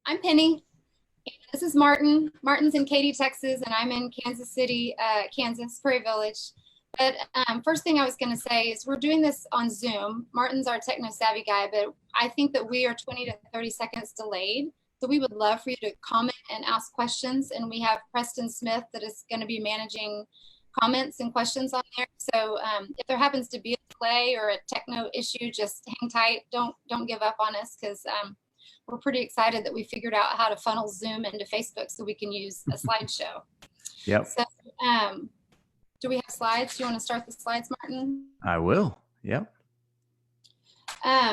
I'm Penny. This is Martin. Martin's in Katy, Texas, and I'm in Kansas City, Kansas, Prairie Village. But first thing I was going to say is we're doing this on Zoom. Martin's our techno-savvy guy, but I think that we are 20 to 30 seconds delayed. So we would love for you to comment and ask questions. And we have Preston Smith that is going to be managing comments and questions on there. So if there happens to be a delay or a techno issue, just hang tight. Don't give up on us, because we're pretty excited that we figured out how to funnel Zoom into Facebook so we can use a slideshow. Yep. So do we have slides? Do you want to start the slides, Martin? I will. Yep.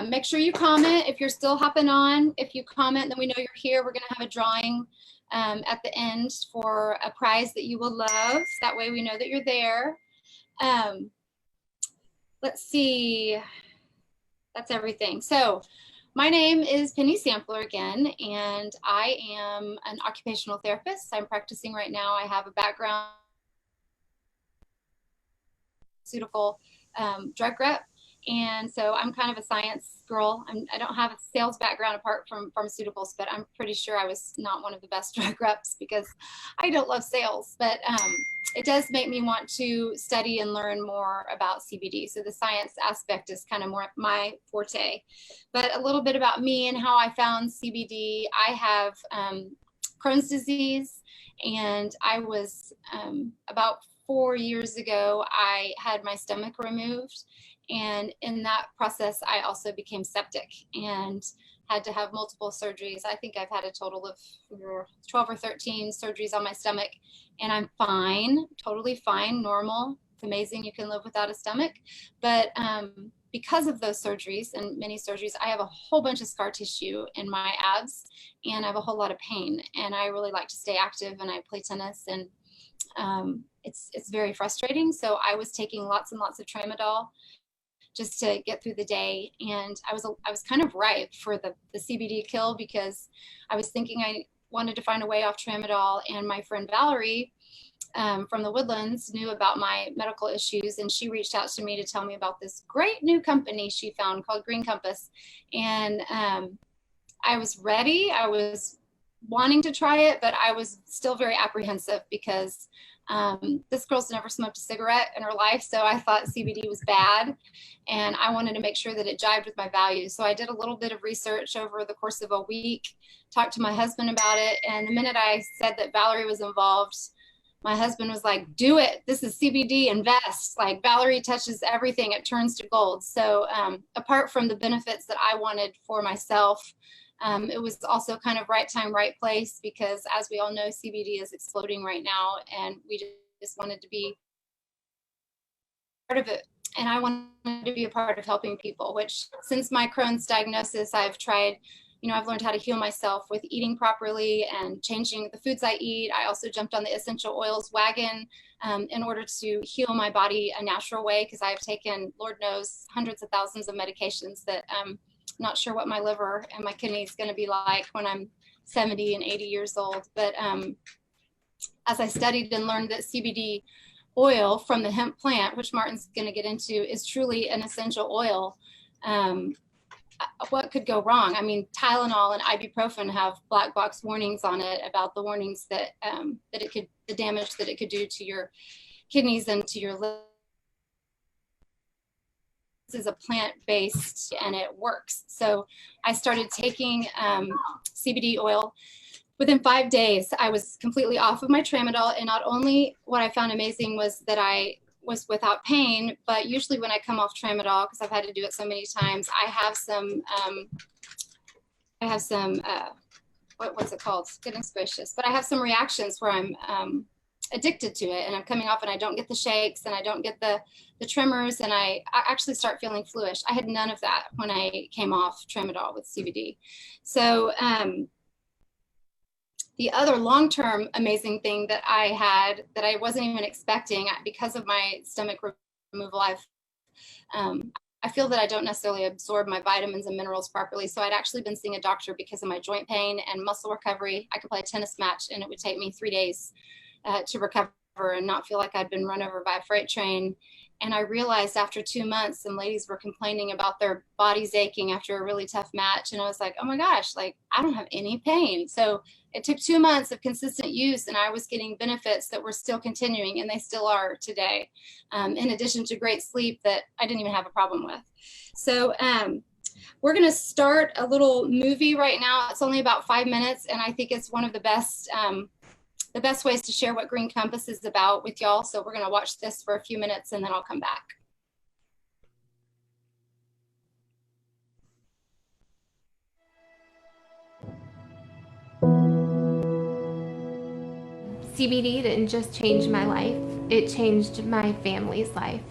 Make sure you comment if you're still hopping on. If you comment, then we know you're here. We're going to have a drawing at the end for a prize that you will love. That way we know that you're there. Let's see. That's everything. So my name is Penny Sampler again, and I am an occupational therapist. I'm practicing right now. I have a background in pharmaceutical drug rep. And so I'm kind of a science girl. I don't have a sales background apart from pharmaceuticals, but I'm pretty sure I was not one of the best drug reps because I don't love sales. But it does make me want to study and learn more about CBD. So the science aspect is kind of more my forte. But a little bit about me and how I found CBD. I have Crohn's disease, and I was about 4 years ago, I had my stomach removed. And in that process, I also became septic and had to have multiple surgeries. I think I've had a total of 12 or 13 surgeries on my stomach, and I'm fine, totally fine, normal. It's amazing you can live without a stomach. But because of those surgeries and many surgeries, I have a whole bunch of scar tissue in my abs, and I have a whole lot of pain. And I really like to stay active, and I play tennis, and it's very frustrating. So I was taking lots and lots of tramadol just to get through the day. And I was kind of ripe for the CBD kill, because I was thinking I wanted to find a way off tramadol. And my friend Valerie from the Woodlands knew about my medical issues, and she reached out to me to tell me about this great new company she found called Green Compass. And I was ready. I was wanting to try it, but I was still very apprehensive because this girl's never smoked a cigarette in her life. So I thought CBD was bad, and I wanted to make sure that it jived with my values. So I did a little bit of research over the course of a week, talked to my husband about it. And the minute I said that Valerie was involved, my husband was like, do it. This is CBD, invest. Like, Valerie touches everything. It turns to gold. So apart from the benefits that I wanted for myself, it was also kind of right time, right place, because as we all know, CBD is exploding right now, and we just wanted to be part of it. And I wanted to be a part of helping people, which since my Crohn's diagnosis, I've tried, I've learned how to heal myself with eating properly and changing the foods I eat. I also jumped on the essential oils wagon in order to heal my body a natural way, because I've taken, Lord knows, hundreds of thousands of medications that not sure what my liver and my kidney is going to be like when I'm 70 and 80 years old. But as I studied and learned that CBD oil from the hemp plant, which Martin's going to get into, is truly an essential oil, what could go wrong? I mean, Tylenol and ibuprofen have black box warnings on it about the warnings that the damage that it could do to your kidneys and to your liver. This is a plant-based, and it works. So I started taking CBD oil. Within 5 days, I was completely off of my tramadol. And not only what I found amazing was that I was without pain, but usually when I come off tramadol, because I've had to do it so many times, I have some what's it called? Goodness gracious. But I have some reactions where I'm addicted to it, and I'm coming off and I don't get the shakes and I don't get the tremors, and I actually start feeling fluish. I had none of that when I came off tramadol with CBD. So the other long-term amazing thing that I had that I wasn't even expecting, because of my stomach removal, I feel that I don't necessarily absorb my vitamins and minerals properly. So I'd actually been seeing a doctor because of my joint pain and muscle recovery. I could play a tennis match and it would take me 3 days to recover and not feel like I'd been run over by a freight train. And I realized after 2 months, some ladies were complaining about their bodies aching after a really tough match. And I was like, oh my gosh, like I don't have any pain. So it took 2 months of consistent use, and I was getting benefits that were still continuing, and they still are today, in addition to great sleep that I didn't even have a problem with. So we're going to start a little movie right now. It's only about 5 minutes, and I think it's one of the best ways to share what Green Compass is about with y'all. So we're going to watch this for a few minutes, and then I'll come back. CBD didn't just change my life, it changed my family's life.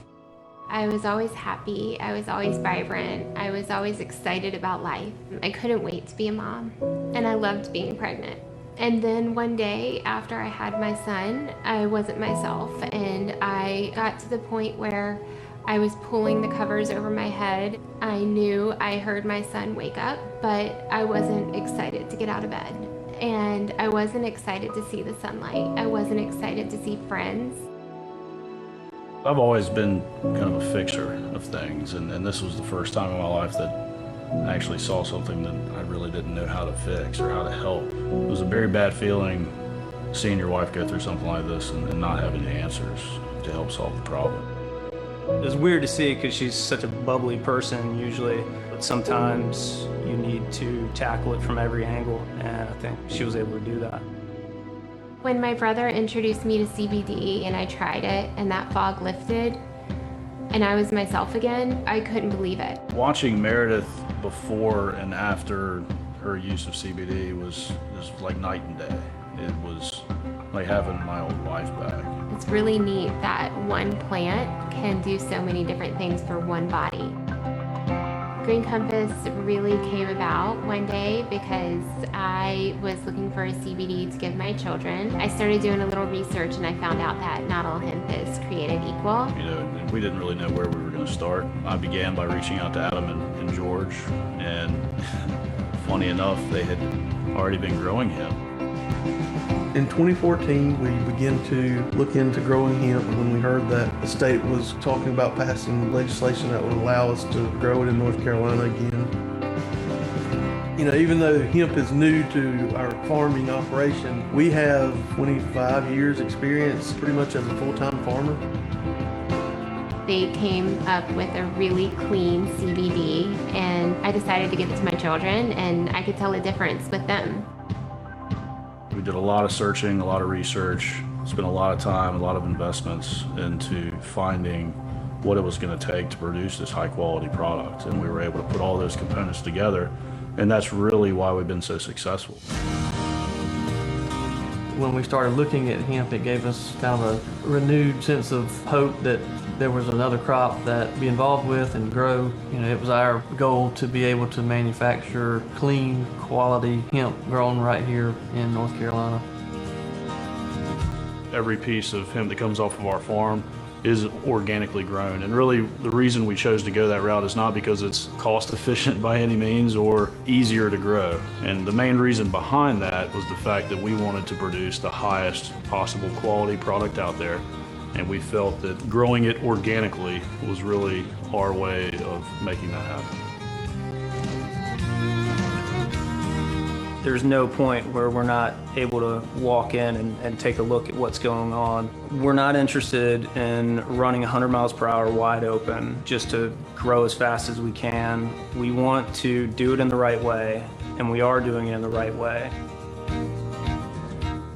I was always happy, I was always vibrant, I was always excited about life. I couldn't wait to be a mom, and I loved being pregnant. And then one day after I had my son, I wasn't myself, and I got to the point where I was pulling the covers over my head. I knew I heard my son wake up, but I wasn't excited to get out of bed. And I wasn't excited to see the sunlight. I wasn't excited to see friends. I've always been kind of a fixer of things, and this was the first time in my life that I actually saw something that I really didn't know how to fix or how to help. It was a very bad feeling seeing your wife go through something like this and not having the answers to help solve the problem. It was weird to see because she's such a bubbly person usually, but sometimes you need to tackle it from every angle, and I think she was able to do that. When my brother introduced me to CBD and I tried it and that fog lifted and I was myself again, I couldn't believe it. Watching Meredith before and after her use of CBD was like night and day. It was like having my old wife back. It's really neat that one plant can do so many different things for one body. Green Compass really came about one day because I was looking for a CBD to give my children. I started doing a little research and I found out that not all hemp is created equal. You know, we didn't really know where we were going to start. I began by reaching out to Adam and George, and funny enough, they had already been growing hemp. In 2014, we began to look into growing hemp when we heard that the state was talking about passing legislation that would allow us to grow it in North Carolina again. You know, even though hemp is new to our farming operation, we have 25 years experience pretty much as a full-time farmer. They came up with a really clean CBD, and I decided to give it to my children, and I could tell the difference with them. We did a lot of searching, a lot of research, spent a lot of time, a lot of investments into finding what it was going to take to produce this high quality product. And we were able to put all those components together, and that's really why we've been so successful. When we started looking at hemp, it gave us kind of a renewed sense of hope that there was another crop that be involved with and grow. You know, it was our goal to be able to manufacture clean, quality hemp grown right here in North Carolina. Every piece of hemp that comes off of our farm is organically grown, and really the reason we chose to go that route is not because it's cost efficient by any means or easier to grow. And the main reason behind that was the fact that we wanted to produce the highest possible quality product out there, and we felt that growing it organically was really our way of making that happen. There's no point where we're not able to walk in and take a look at what's going on. We're not interested in running 100 miles per hour wide open just to grow as fast as we can. We want to do it in the right way, and we are doing it in the right way.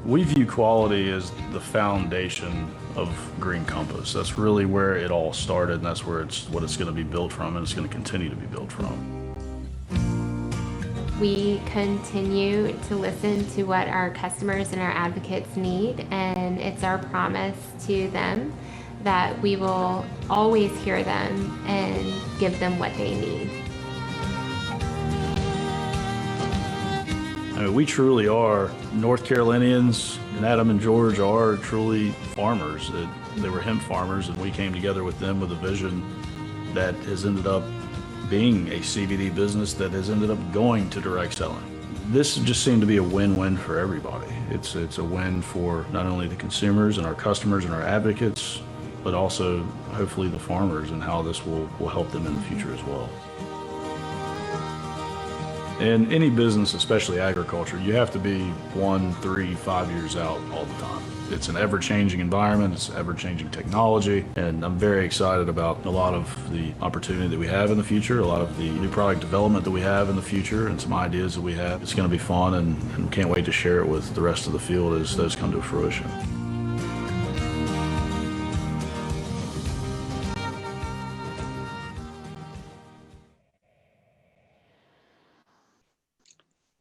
We view quality as the foundation of Green Compass. That's really where it all started, and that's where what it's going to be built from, and it's going to continue to be built from. We continue to listen to what our customers and our advocates need, and it's our promise to them that we will always hear them and give them what they need. I mean, we truly are North Carolinians, and Adam and George are truly farmers. They were hemp farmers, and we came together with them with a vision that has ended up being a CBD business that has ended up going to direct selling. This just seemed to be a win-win for everybody. It's a win for not only the consumers and our customers and our advocates, but also hopefully the farmers and how this will help them in the future as well. In any business, especially agriculture, you have to be 1, 3, 5 years out all the time. It's an ever-changing environment, it's ever-changing technology, and I'm very excited about a lot of the opportunity that we have in the future, a lot of the new product development that we have in the future, and some ideas that we have. It's going to be fun, and can't wait to share it with the rest of the field as those come to fruition.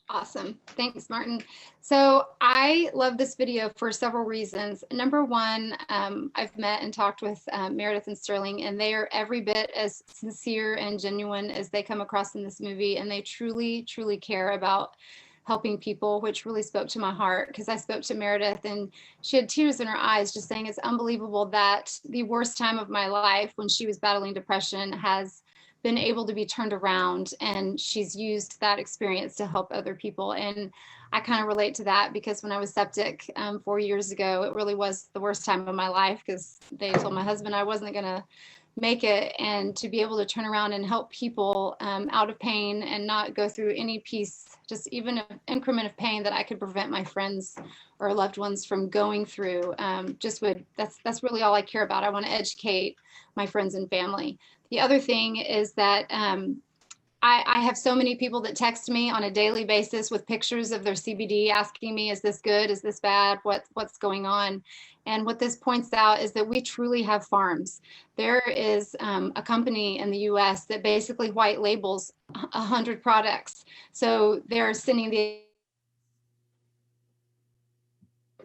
Awesome. Thanks, Martin. So I love this video for several reasons. Number one, I've met and talked with Meredith and Sterling, and they are every bit as sincere and genuine as they come across in this movie. And they truly, truly care about helping people, which really spoke to my heart, because I spoke to Meredith and she had tears in her eyes just saying it's unbelievable that the worst time of my life, when she was battling depression, has been able to be turned around, and she's used that experience to help other people. And I kind of relate to that, because when I was septic 4 years ago, it really was the worst time of my life, because they told my husband I wasn't going to make it. And to be able to turn around and help people out of pain and not go through any piece, just even an increment of pain that I could prevent my friends or loved ones from going through, that's really all I care about. I want to educate my friends and family. The other thing is that I have so many people that text me on a daily basis with pictures of their CBD, asking me, is this good? Is this bad? What's going on? And what this points out is that we truly have farms. There is a company in the US that basically white labels 100 products. So they're sending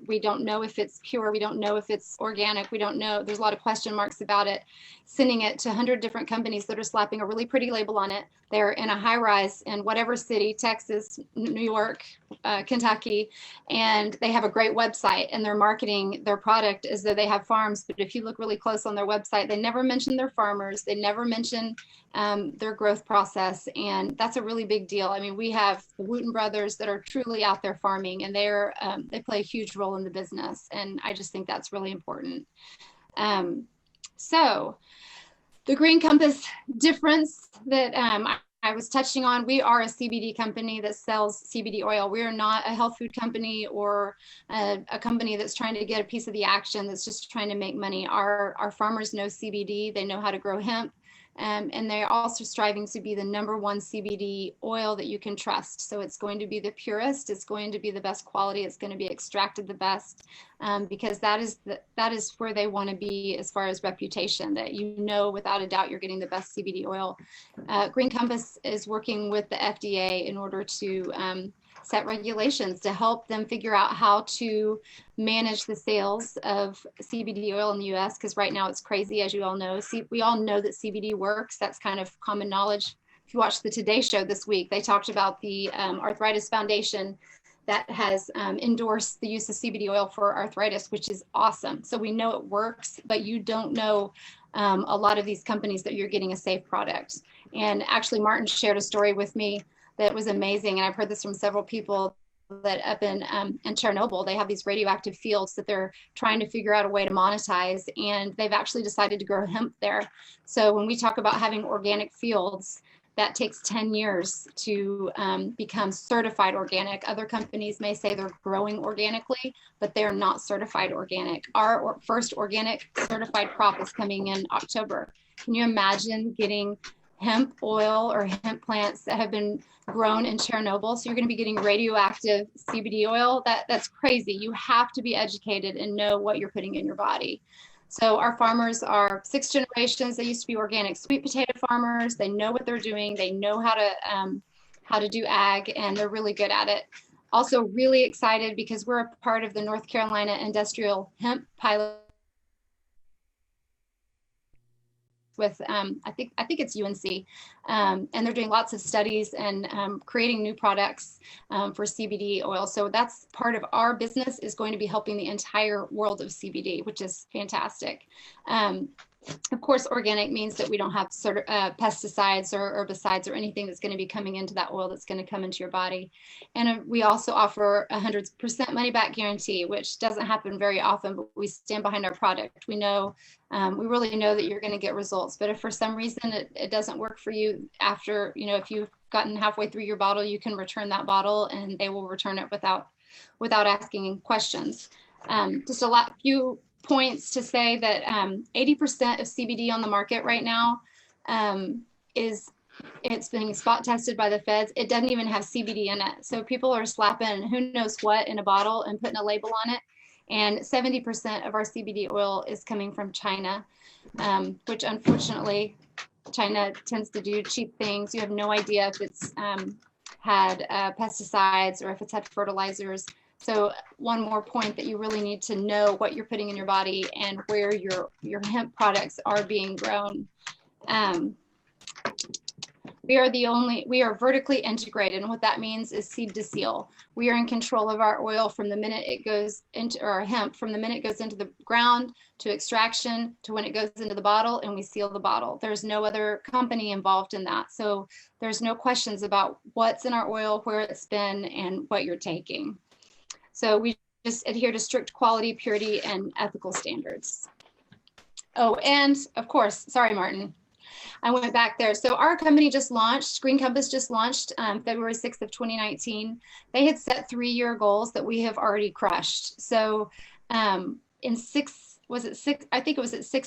we don't know if it's pure, we don't know if it's organic, we don't know, there's a lot of question marks about it, sending it to 100 different companies that are slapping a really pretty label on it. They're in a high rise in whatever city, Texas, New York, Kentucky, and they have a great website, and they're marketing their product as though they have farms. But if you look really close on their website, they never mention their farmers, they never mention their growth process, and that's a really big deal. I mean, we have the Wooten brothers that are truly out there farming, and they play a huge role in the business, and I just think that's really important. So the Green Compass difference that I was touching on, we are a CBD company that sells CBD oil. We are not a health food company or a company that's trying to get a piece of the action, that's just trying to make money. Our farmers know CBD, they know how to grow hemp, and they're also striving to be the #1 CBD oil that you can trust. So it's going to be the purest, it's going to be the best quality, it's going to be extracted the best, because that is where they want to be as far as reputation, that you know without a doubt you're getting the best CBD oil. Green Compass is working with the FDA in order to set regulations to help them figure out how to manage the sales of CBD oil in the US, because right now it's crazy, as you all know. We all know that CBD works. That's kind of common knowledge. If you watched the Today Show this week, they talked about the Arthritis Foundation that has endorsed the use of CBD oil for arthritis, which is awesome. So we know it works, but you don't know a lot of these companies that you're getting a safe product. And actually, Martin shared a story with me that was amazing, and I've heard this from several people, that up in Chernobyl, they have these radioactive fields that they're trying to figure out a way to monetize, and they've actually decided to grow hemp there. So when we talk about having organic fields, that takes 10 years to become certified organic. Other companies may say they're growing organically, but they're not certified organic. Our first organic certified crop is coming in October. Can you imagine getting hemp oil or hemp plants that have been grown in Chernobyl? So you're going to be getting radioactive CBD oil. That's crazy. You have to be educated and know what you're putting in your body. So our farmers are 6 generations. They used to be organic sweet potato farmers. They know what they're doing. They know how to do ag, and they're really good at it. Also really excited because we're a part of the North Carolina Industrial Hemp Pilot with I think it's UNC, and they're doing lots of studies and creating new products for CBD oil. So that's part of our business, is going to be helping the entire world of CBD, which is fantastic. Of course, organic means that we don't have pesticides or herbicides or anything that's going to be coming into that oil that's going to come into your body. And we also offer 100% money back guarantee, which doesn't happen very often, but we stand behind our product. We know, we really know that you're going to get results. But if for some reason it doesn't work for you after, if you've gotten halfway through your bottle, you can return that bottle and they will return it without asking questions. Just few points to say that 80% of CBD on the market right now it's being spot tested by the feds. It doesn't even have CBD in it. So people are slapping who knows what in a bottle and putting a label on it. And 70% of our CBD oil is coming from China, which unfortunately China tends to do cheap things. You have no idea if it's had pesticides or if it's had fertilizers. So one more point that you really need to know what you're putting in your body and where your hemp products are being grown. We are vertically integrated, and what that means is seed to seal. We are in control of our oil from the minute it goes into, or our hemp, from the minute it goes into the ground to extraction to when it goes into the bottle, and we seal the bottle. There's no other company involved in that. So there's no questions about what's in our oil, where it's been, and what you're taking. So we just adhere to strict quality, purity, and ethical standards. Oh, and of course, sorry, Martin, I went back there. So our company just launched, Green Compass just launched February 6th of 2019. They had set 3-year goals that we have already crushed. So in 6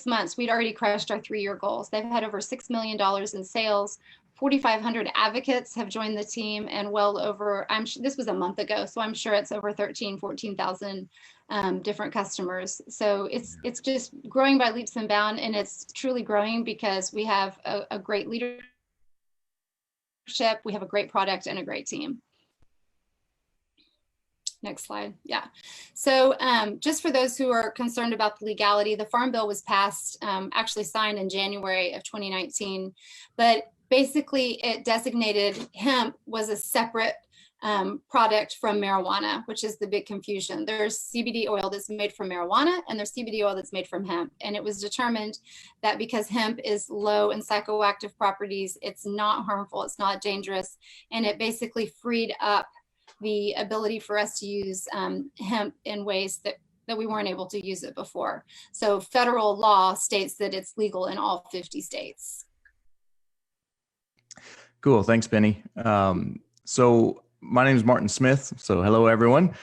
months, we'd already crushed our 3-year goals. They've had over $6 million in sales. 4,500 advocates have joined the team, and well over, this was a month ago, so I'm sure it's over 14,000 different customers. So it's just growing by leaps and bounds, and it's truly growing because we have a great leadership, we have a great product, and a great team. Next slide. Yeah. So just for those who are concerned about the legality, the Farm Bill was passed, actually signed in January of 2019, but basically it designated hemp was a separate product from marijuana, which is the big confusion. There's CBD oil that's made from marijuana, and there's CBD oil that's made from hemp. And it was determined that because hemp is low in psychoactive properties, it's not harmful, it's not dangerous, and it basically freed up the ability for us to use hemp in ways that we weren't able to use it before. So federal law states that it's legal in all 50 states. Cool. Thanks, Benny. So my name is Martin Smith. So hello, everyone.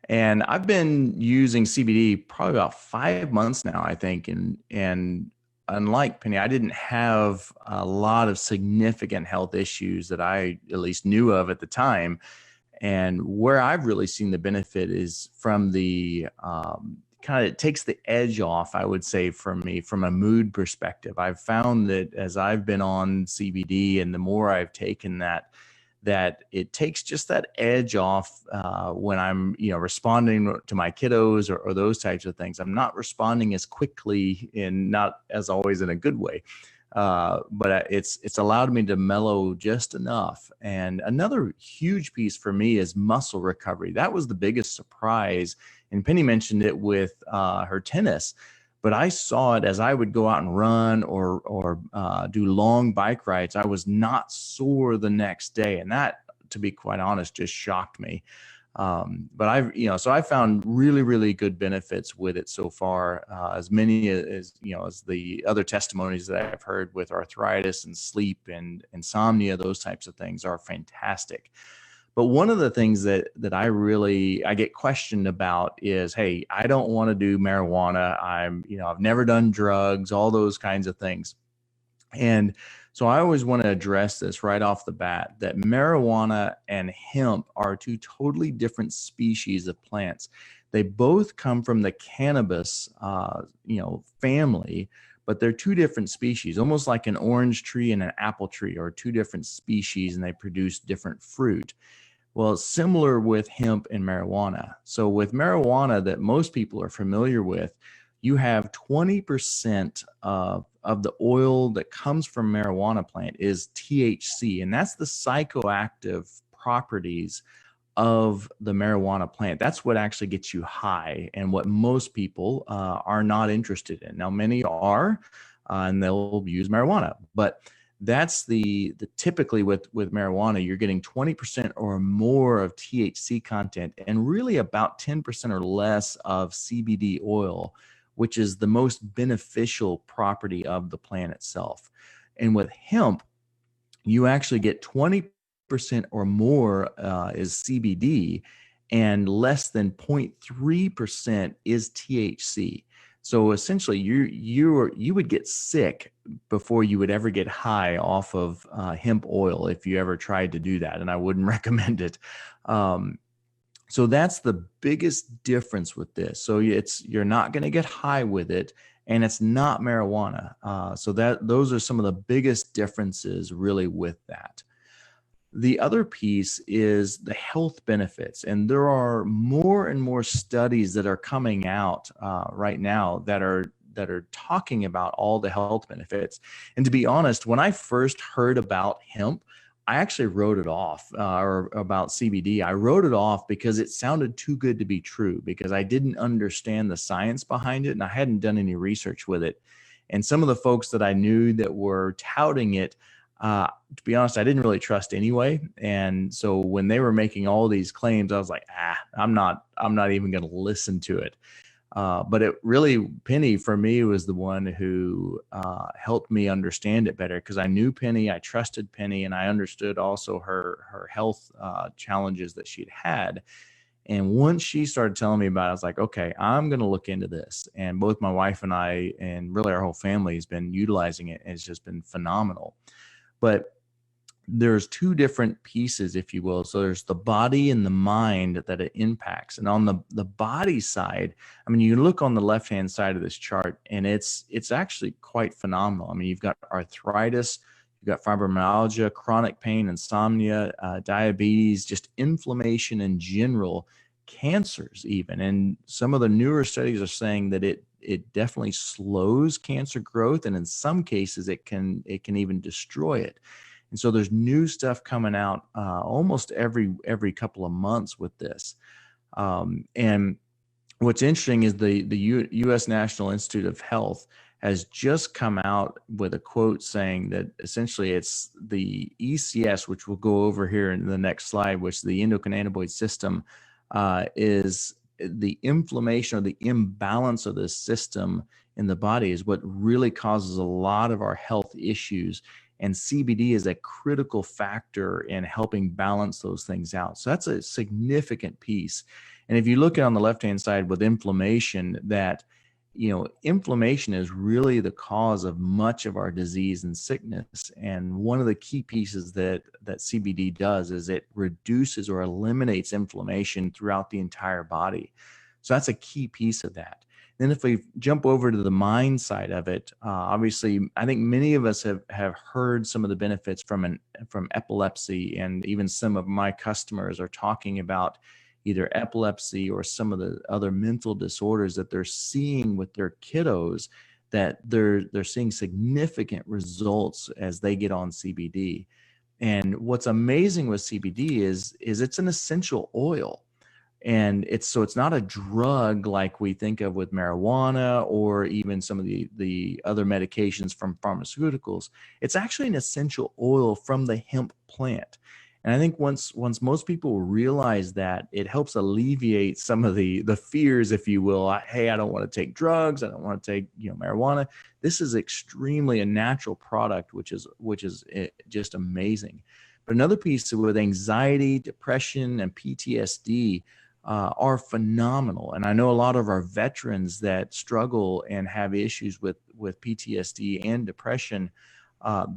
And I've been using CBD probably about 5 months now, I think. And unlike Penny, I didn't have a lot of significant health issues that I at least knew of at the time. And where I've really seen the benefit is from the it takes the edge off, I would say, from me, from a mood perspective. I've found that as I've been on CBD and the more I've taken that it takes just that edge off when I'm, responding to my kiddos or those types of things. I'm not responding as quickly and not as always in a good way. But it's allowed me to mellow just enough. And another huge piece for me is muscle recovery. That was the biggest surprise. And Penny mentioned it with her tennis, but I saw it as I would go out and run or do long bike rides. I was not sore the next day. And that, to be quite honest, just shocked me. But so I found really, really good benefits with it so far, as many as the other testimonies that I've heard with arthritis and sleep and insomnia, those types of things are fantastic. But one of the things that I get questioned about is, hey, I don't want to do marijuana. I've never done drugs, all those kinds of things. And so I always want to address this right off the bat, that marijuana and hemp are two totally different species of plants. They both come from the cannabis, family, but they're two different species, almost like an orange tree and an apple tree are two different species, and they produce different fruit. Well, it's similar with hemp and marijuana. So with marijuana that most people are familiar with, you have 20% of the oil that comes from marijuana plant is THC, and that's the psychoactive properties of the marijuana plant. That's what actually gets you high and what most people are not interested in. Now, many are, and they'll use marijuana. But that's the typically with marijuana, you're getting 20% or more of THC content and really about 10% or less of CBD oil, which is the most beneficial property of the plant itself. And with hemp, you actually get 20% or more is CBD, and less than 0.3% is THC. So essentially, you would get sick before you would ever get high off of hemp oil if you ever tried to do that, and I wouldn't recommend it. So that's the biggest difference with this. So you're not going to get high with it, and it's not marijuana. So those are some of the biggest differences really with that. The other piece is the health benefits, and there are more and more studies that are coming out right now that are talking about all the health benefits. And to be honest, when I first heard about hemp, I actually wrote it off, or about CBD. I wrote it off because it sounded too good to be true, because I didn't understand the science behind it and I hadn't done any research with it. And some of the folks that I knew that were touting it, to be honest, I didn't really trust anyway. And so when they were making all these claims, I was like, I'm not even going to listen to it. But it really, Penny for me was the one who helped me understand it better, because I knew Penny, I trusted Penny, and I understood also her health challenges that she'd had. And once she started telling me about it, I was like, okay, I'm going to look into this. And both my wife and I, and really our whole family, has been utilizing it, and it's just been phenomenal. But there's two different pieces, if you will. So there's the body and the mind that it impacts. And on the body side, I mean, you look on the left-hand side of this chart, and it's actually quite phenomenal. I mean, you've got arthritis, you've got fibromyalgia, chronic pain, insomnia, diabetes, just inflammation in general, cancers even. And some of the newer studies are saying that it definitely slows cancer growth, and in some cases it can even destroy it. And so there's new stuff coming out almost every couple of months with this. And what's interesting is the U.S. National Institute of Health has just come out with a quote saying that essentially it's the ECS, which we'll go over here in the next slide, which the endocannabinoid system is the inflammation or the imbalance of this system in the body is what really causes a lot of our health issues. And CBD is a critical factor in helping balance those things out. So that's a significant piece. And if you look on the left-hand side with inflammation, that, inflammation is really the cause of much of our disease and sickness. And one of the key pieces that CBD does is it reduces or eliminates inflammation throughout the entire body. So that's a key piece of that. Then if we jump over to the mind side of it, obviously, I think many of us have heard some of the benefits from epilepsy, and even some of my customers are talking about either epilepsy or some of the other mental disorders that they're seeing with their kiddos, that they're seeing significant results as they get on CBD. And what's amazing with CBD is it's an essential oil. And it's not a drug like we think of with marijuana or even some of the other medications from pharmaceuticals. It's actually an essential oil from the hemp plant. And I think once most people realize that, it helps alleviate some of the fears, if you will. Hey, I don't want to take drugs. I don't want to take marijuana. This is extremely a natural product, which is just amazing. But another piece with anxiety, depression, and PTSD are phenomenal. And I know a lot of our veterans that struggle and have issues with PTSD and depression.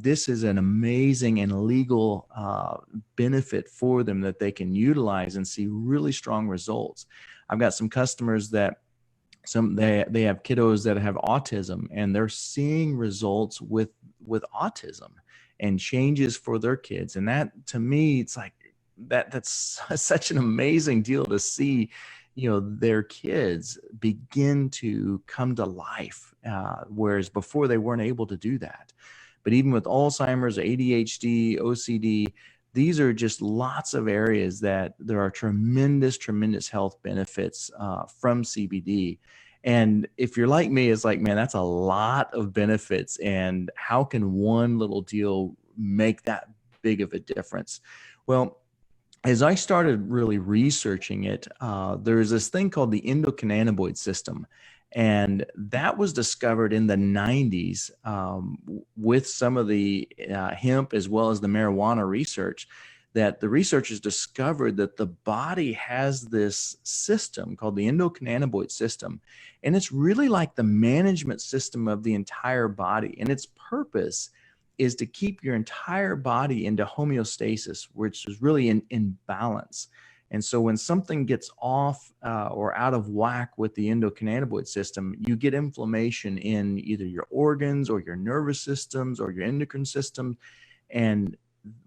This is an amazing and legal benefit for them that they can utilize and see really strong results. I've got some customers that they have kiddos that have autism, and they're seeing results with autism and changes for their kids. And that, to me, it's like, that's such an amazing deal to see, their kids begin to come to life, whereas before they weren't able to do that. But even with Alzheimer's, ADHD, OCD, these are just lots of areas that there are tremendous health benefits from CBD. And if you're like me, it's like, man, that's a lot of benefits. And how can one little deal make that big of a difference? Well, as I started really researching it, there's this thing called the endocannabinoid system. And that was discovered in the 90s with some of the hemp as well as the marijuana research, that the researchers discovered that the body has this system called the endocannabinoid system. And it's really like the management system of the entire body. And its purpose is to keep your entire body into homeostasis, which is really in balance. And so when something gets off or out of whack with the endocannabinoid system, you get inflammation in either your organs or your nervous systems or your endocrine system. And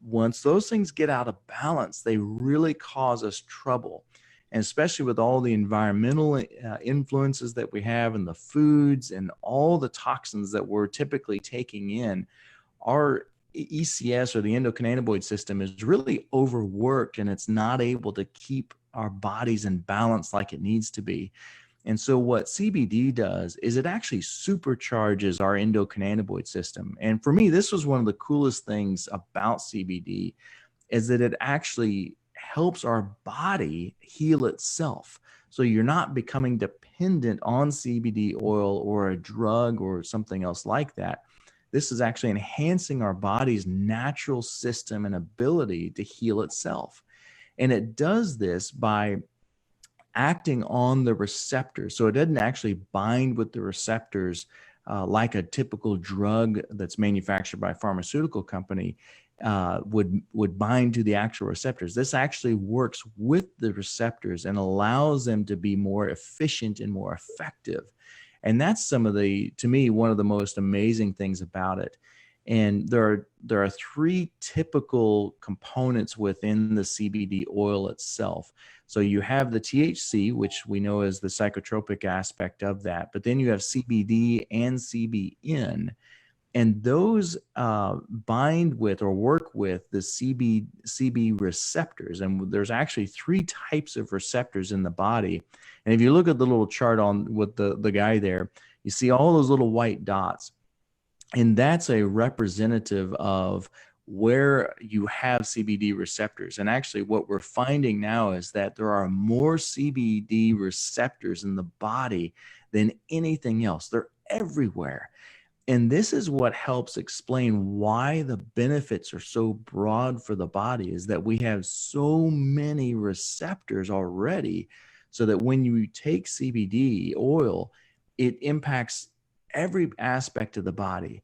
once those things get out of balance, they really cause us trouble. And especially with all the environmental influences that we have and the foods and all the toxins that we're typically taking in, our ECS or the endocannabinoid system is really overworked, and it's not able to keep our bodies in balance like it needs to be. And so what CBD does is it actually supercharges our endocannabinoid system. And for me, this was one of the coolest things about CBD, is that it actually helps our body heal itself. So you're not becoming dependent on CBD oil or a drug or something else like that. This is actually enhancing our body's natural system and ability to heal itself. And it does this by acting on the receptors. So it doesn't actually bind with the receptors like a typical drug that's manufactured by a pharmaceutical company would bind to the actual receptors. This actually works with the receptors and allows them to be more efficient and more effective. And that's some of the, to me, one of the most amazing things about it. And there are three typical components within the CBD oil itself. So you have the THC, which we know is the psychotropic aspect of that, but then you have CBD and CBN, and those bind with or work with the CB receptors. And there's actually three types of receptors in the body. And if you look at the little chart on with the guy there, you see all those little white dots. And that's a representative of where you have CBD receptors. And actually what we're finding now is that there are more CBD receptors in the body than anything else. They're everywhere. And this is what helps explain why the benefits are so broad for the body, is that we have so many receptors already, so that when you take CBD oil, it impacts every aspect of the body.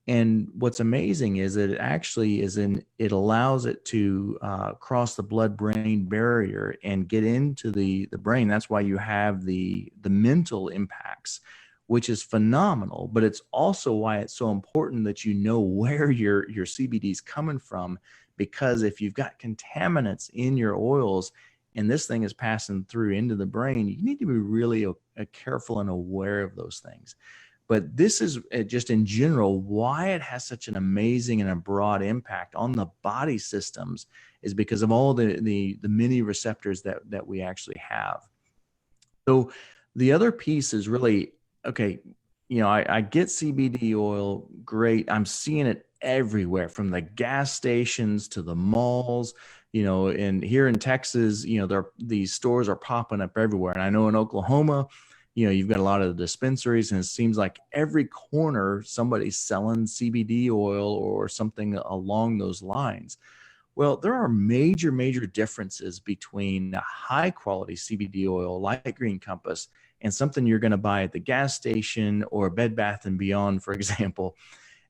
And what's amazing is that it actually it allows it to cross the blood-brain barrier and get into the brain. That's why you have the mental impacts, which is phenomenal. But it's also why it's so important that you know where your CBD is coming from, because if you've got contaminants in your oils and this thing is passing through into the brain, you need to be really careful and aware of those things. But this is just in general why it has such an amazing and a broad impact on the body systems, is because of all the many receptors that we actually have. So the other piece is really, okay, you know, I get CBD oil, great. I'm seeing it everywhere, from the gas stations to the malls, you know, and here in Texas, you know, these stores are popping up everywhere. And I know in Oklahoma, you know, you've got a lot of the dispensaries, and it seems like every corner somebody's selling CBD oil or something along those lines. Well, there are major differences between a high quality CBD oil like Green Compass and something you're going to buy at the gas station or Bed Bath and Beyond, for example.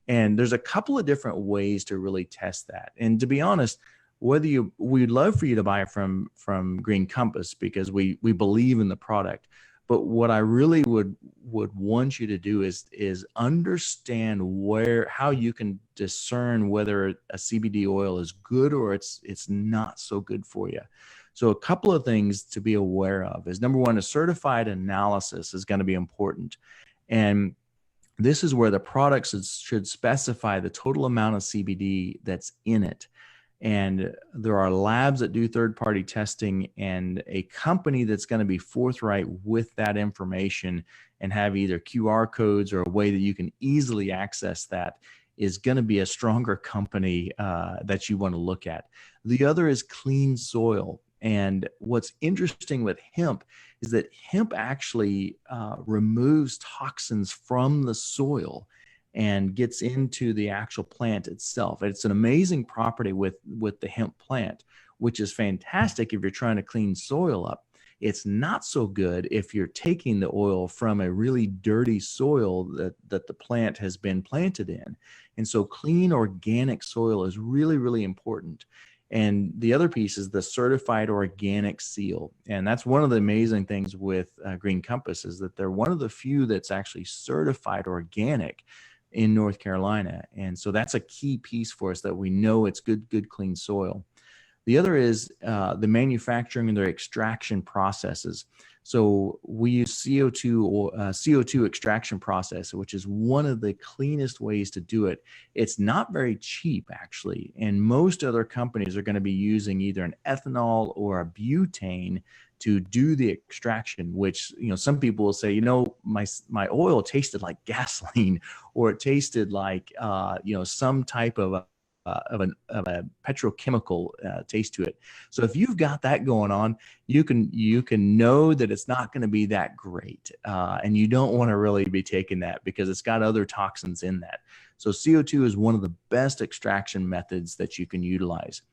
And there's a couple of different ways to really test that. And to be honest, we'd love for you to buy it from Green Compass, because we believe in the product. But what I really would want you to do is understand how you can discern whether a CBD oil is good or it's not so good for you. So a couple of things to be aware of is, number one, a certified analysis is going to be important. And this is where the products should specify the total amount of CBD that's in it. And there are labs that do third-party testing, and a company that's going to be forthright with that information and have either QR codes or a way that you can easily access that is going to be a stronger company that you want to look at. The other is clean soil. And what's interesting with hemp is that hemp actually removes toxins from the soil and gets into the actual plant itself. It's an amazing property with the hemp plant, which is fantastic if you're trying to clean soil up. It's not so good if you're taking the oil from a really dirty soil that the plant has been planted in. And so clean organic soil is really, really important. And the other piece is the certified organic seal. And that's one of the amazing things with Green Compass, is that they're one of the few that's actually certified organic in North Carolina. And so that's a key piece for us, that we know it's good, clean soil. The other is the manufacturing and their extraction processes. So we use CO2 or CO2 extraction process, which is one of the cleanest ways to do it. It's not very cheap, actually. And most other companies are going to be using either an ethanol or a butane to do the extraction, which, some people will say, my oil tasted like gasoline, or it tasted like, some type of a petrochemical taste to it. So if you've got that going on, you can know that it's not going to be that great, and you don't want to really be taking that because it's got other toxins in that. So CO2 is one of the best extraction methods that you can utilize.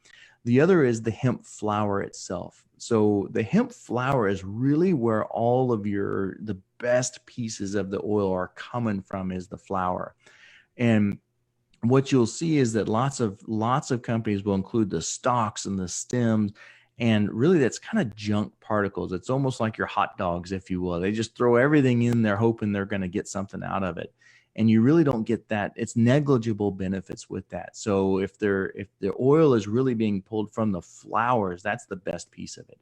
The other is the hemp flower itself. So the hemp flower is really where all of the best pieces of the oil are coming from, is the flower. And what you'll see is that lots of companies will include the stalks and the stems, and really that's kind of junk particles. It's almost like your hot dogs, if you will. They just throw everything in there hoping they're going to get something out of it. And you really don't get that. It's negligible benefits with that. So if the oil is really being pulled from the flowers, that's the best piece of it.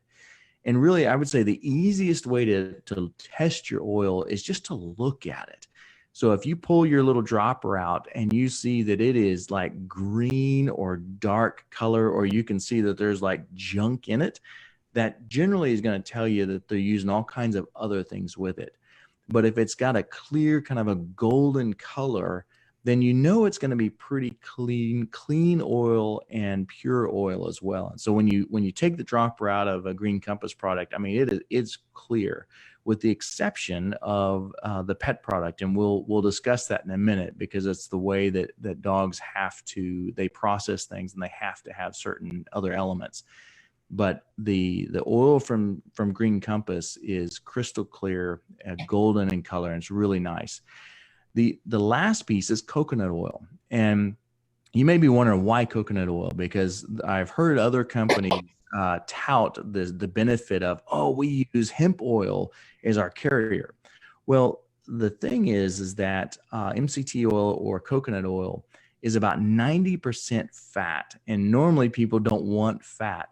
And really, I would say the easiest way to test your oil is just to look at it. So if you pull your little dropper out and you see that it is like green or dark color, or you can see that there's like junk in it, that generally is going to tell you that they're using all kinds of other things with it. But if it's got a clear kind of a golden color, then you know it's going to be pretty clean oil and pure oil as well. And so when you take the dropper out of a Green Compass product, I mean, it's clear, with the exception of the pet product. And we'll discuss that in a minute, because it's the way that dogs they process things, and they have to have certain other elements. But the oil from Green Compass is crystal clear, golden in color, and it's really nice. The last piece is coconut oil. And you may be wondering why coconut oil, because I've heard other companies tout the benefit of, we use hemp oil as our carrier. Well, the thing is that MCT oil or coconut oil is about 90% fat. And normally people don't want fat.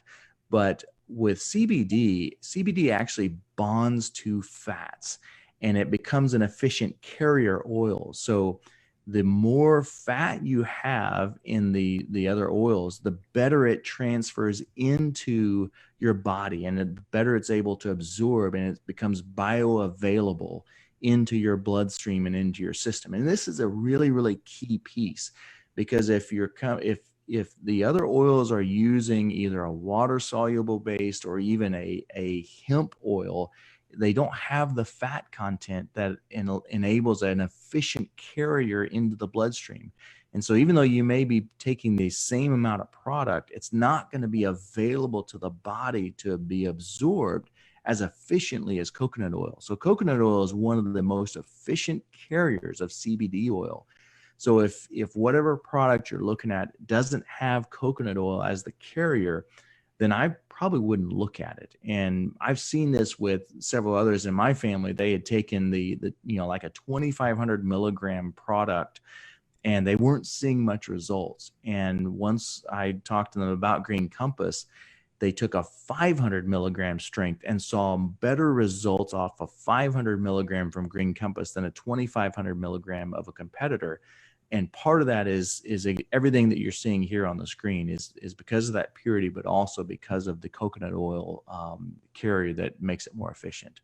But with CBD actually bonds to fats, and it becomes an efficient carrier oil. So the more fat you have in the other oils, the better it transfers into your body, and the better it's able to absorb, and it becomes bioavailable into your bloodstream and into your system. And this is a really, really key piece, because if the other oils are using either a water soluble based or even a hemp oil, they don't have the fat content that enables an efficient carrier into the bloodstream. And so even though you may be taking the same amount of product, it's not going to be available to the body to be absorbed as efficiently as coconut oil. So coconut oil is one of the most efficient carriers of CBD oil. So if whatever product you're looking at doesn't have coconut oil as the carrier, then I probably wouldn't look at it. And I've seen this with several others in my family. They had taken like a 2,500 milligram product, and they weren't seeing much results. And once I talked to them about Green Compass, they took a 500 milligram strength and saw better results off a 500 milligram from Green Compass than a 2,500 milligram of a competitor, And part of that is everything that you're seeing here on the screen is because of that purity, but also because of the coconut oil carrier that makes it more efficient.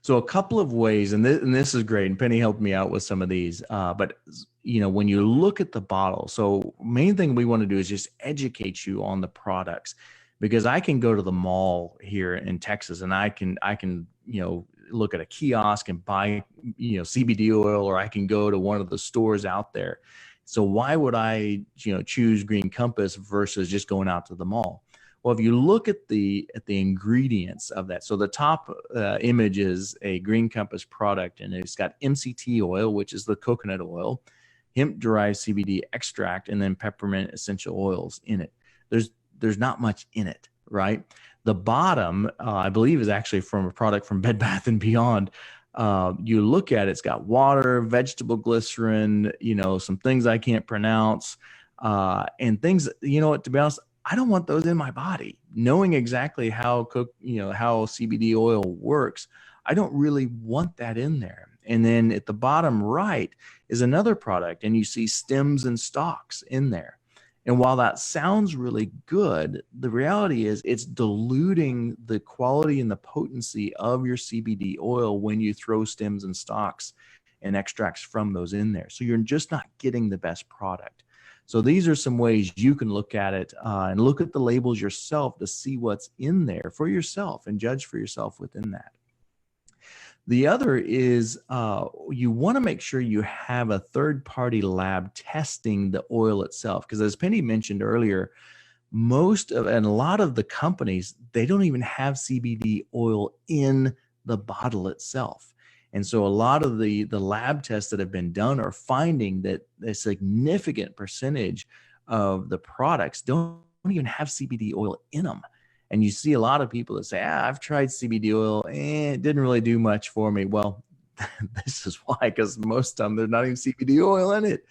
So a couple of ways, and this is great, and Penny helped me out with some of these, but when you look at the bottle, so main thing we want to do is just educate you on the products, because I can go to the mall here in Texas and I can look at a kiosk and buy CBD oil, or I can go to one of the stores out there. So why would I choose Green Compass versus just going out to the mall? Well, if you look at the ingredients of that, so the top image is a Green Compass product, and it's got MCT oil, which is the coconut oil, hemp-derived CBD extract, and then peppermint essential oils in it. There's not much in it, right? The bottom, I believe, is actually from a product from Bed Bath & Beyond. You look at it, it's got water, vegetable glycerin, some things I can't pronounce, and things, to be honest, I don't want those in my body. Knowing exactly how CBD oil works, I don't really want that in there. And then at the bottom right is another product, and you see stems and stalks in there. And while that sounds really good, the reality is it's diluting the quality and the potency of your CBD oil when you throw stems and stalks and extracts from those in there. So you're just not getting the best product. So these are some ways you can look at it and look at the labels yourself to see what's in there for yourself and judge for yourself within that. The other is you want to make sure you have a third-party lab testing the oil itself, because as Penny mentioned earlier, and a lot of the companies, they don't even have CBD oil in the bottle itself. And so a lot of the lab tests that have been done are finding that a significant percentage of the products don't even have CBD oil in them. And you see a lot of people that say, I've tried CBD oil and it didn't really do much for me. Well, this is why, because most of them, there's not even CBD oil in it.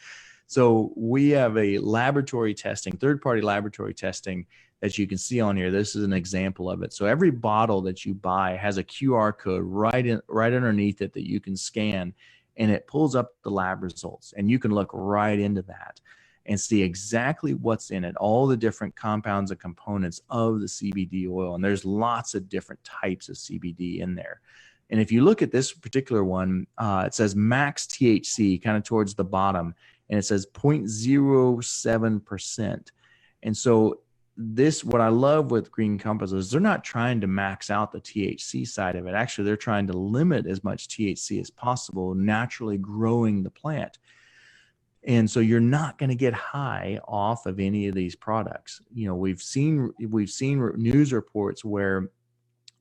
So we have a laboratory testing, third-party laboratory testing that you can see on here. This is an example of it. So every bottle that you buy has a QR code right underneath it that you can scan, and it pulls up the lab results, and you can look right into that and see exactly what's in it, all the different compounds and components of the CBD oil. And there's lots of different types of CBD in there. And if you look at this particular one, it says max THC kind of towards the bottom, and it says 0.07%. And so what I love with Green Compass is they're not trying to max out the THC side of it. Actually, they're trying to limit as much THC as possible, naturally growing the plant. And so you're not going to get high off of any of these products. We've seen news reports where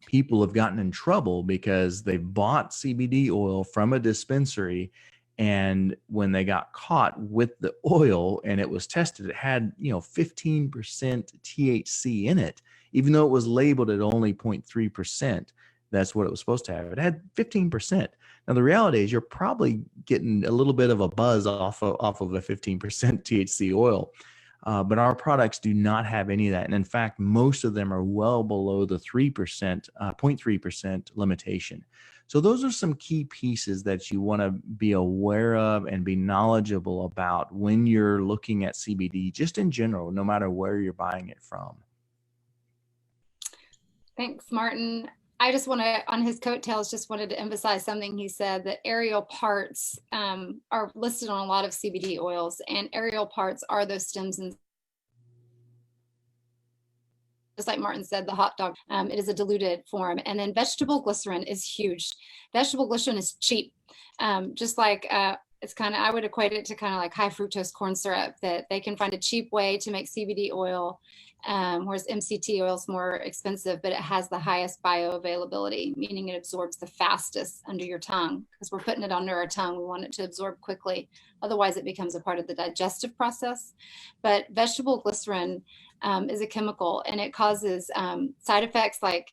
people have gotten in trouble because they bought CBD oil from a dispensary, and when they got caught with the oil and it was tested, it had 15% THC in it, even though it was labeled at only 0.3%. That's what it was supposed to have. It had 15%. Now, the reality is you're probably getting a little bit of a buzz off of a 15% THC oil, but our products do not have any of that. And in fact, most of them are well below the 0.3% limitation. So those are some key pieces that you want to be aware of and be knowledgeable about when you're looking at CBD, just in general, no matter where you're buying it from. Thanks, Martin. I just want to, on his coattails, just wanted to emphasize something he said, that aerial parts are listed on a lot of CBD oils, and aerial parts are those stems and, just like Martin said, the hot dog, it is a diluted form. And then vegetable glycerin is huge. Vegetable glycerin is cheap. Just like it's kind of, I would equate it to kind of like high fructose corn syrup, that they can find a cheap way to make CBD oil, whereas MCT oil is more expensive, but it has the highest bioavailability, meaning it absorbs the fastest under your tongue, because we're putting it under our tongue. We want it to absorb quickly. Otherwise, it becomes a part of the digestive process. But vegetable glycerin is a chemical, and it causes side effects like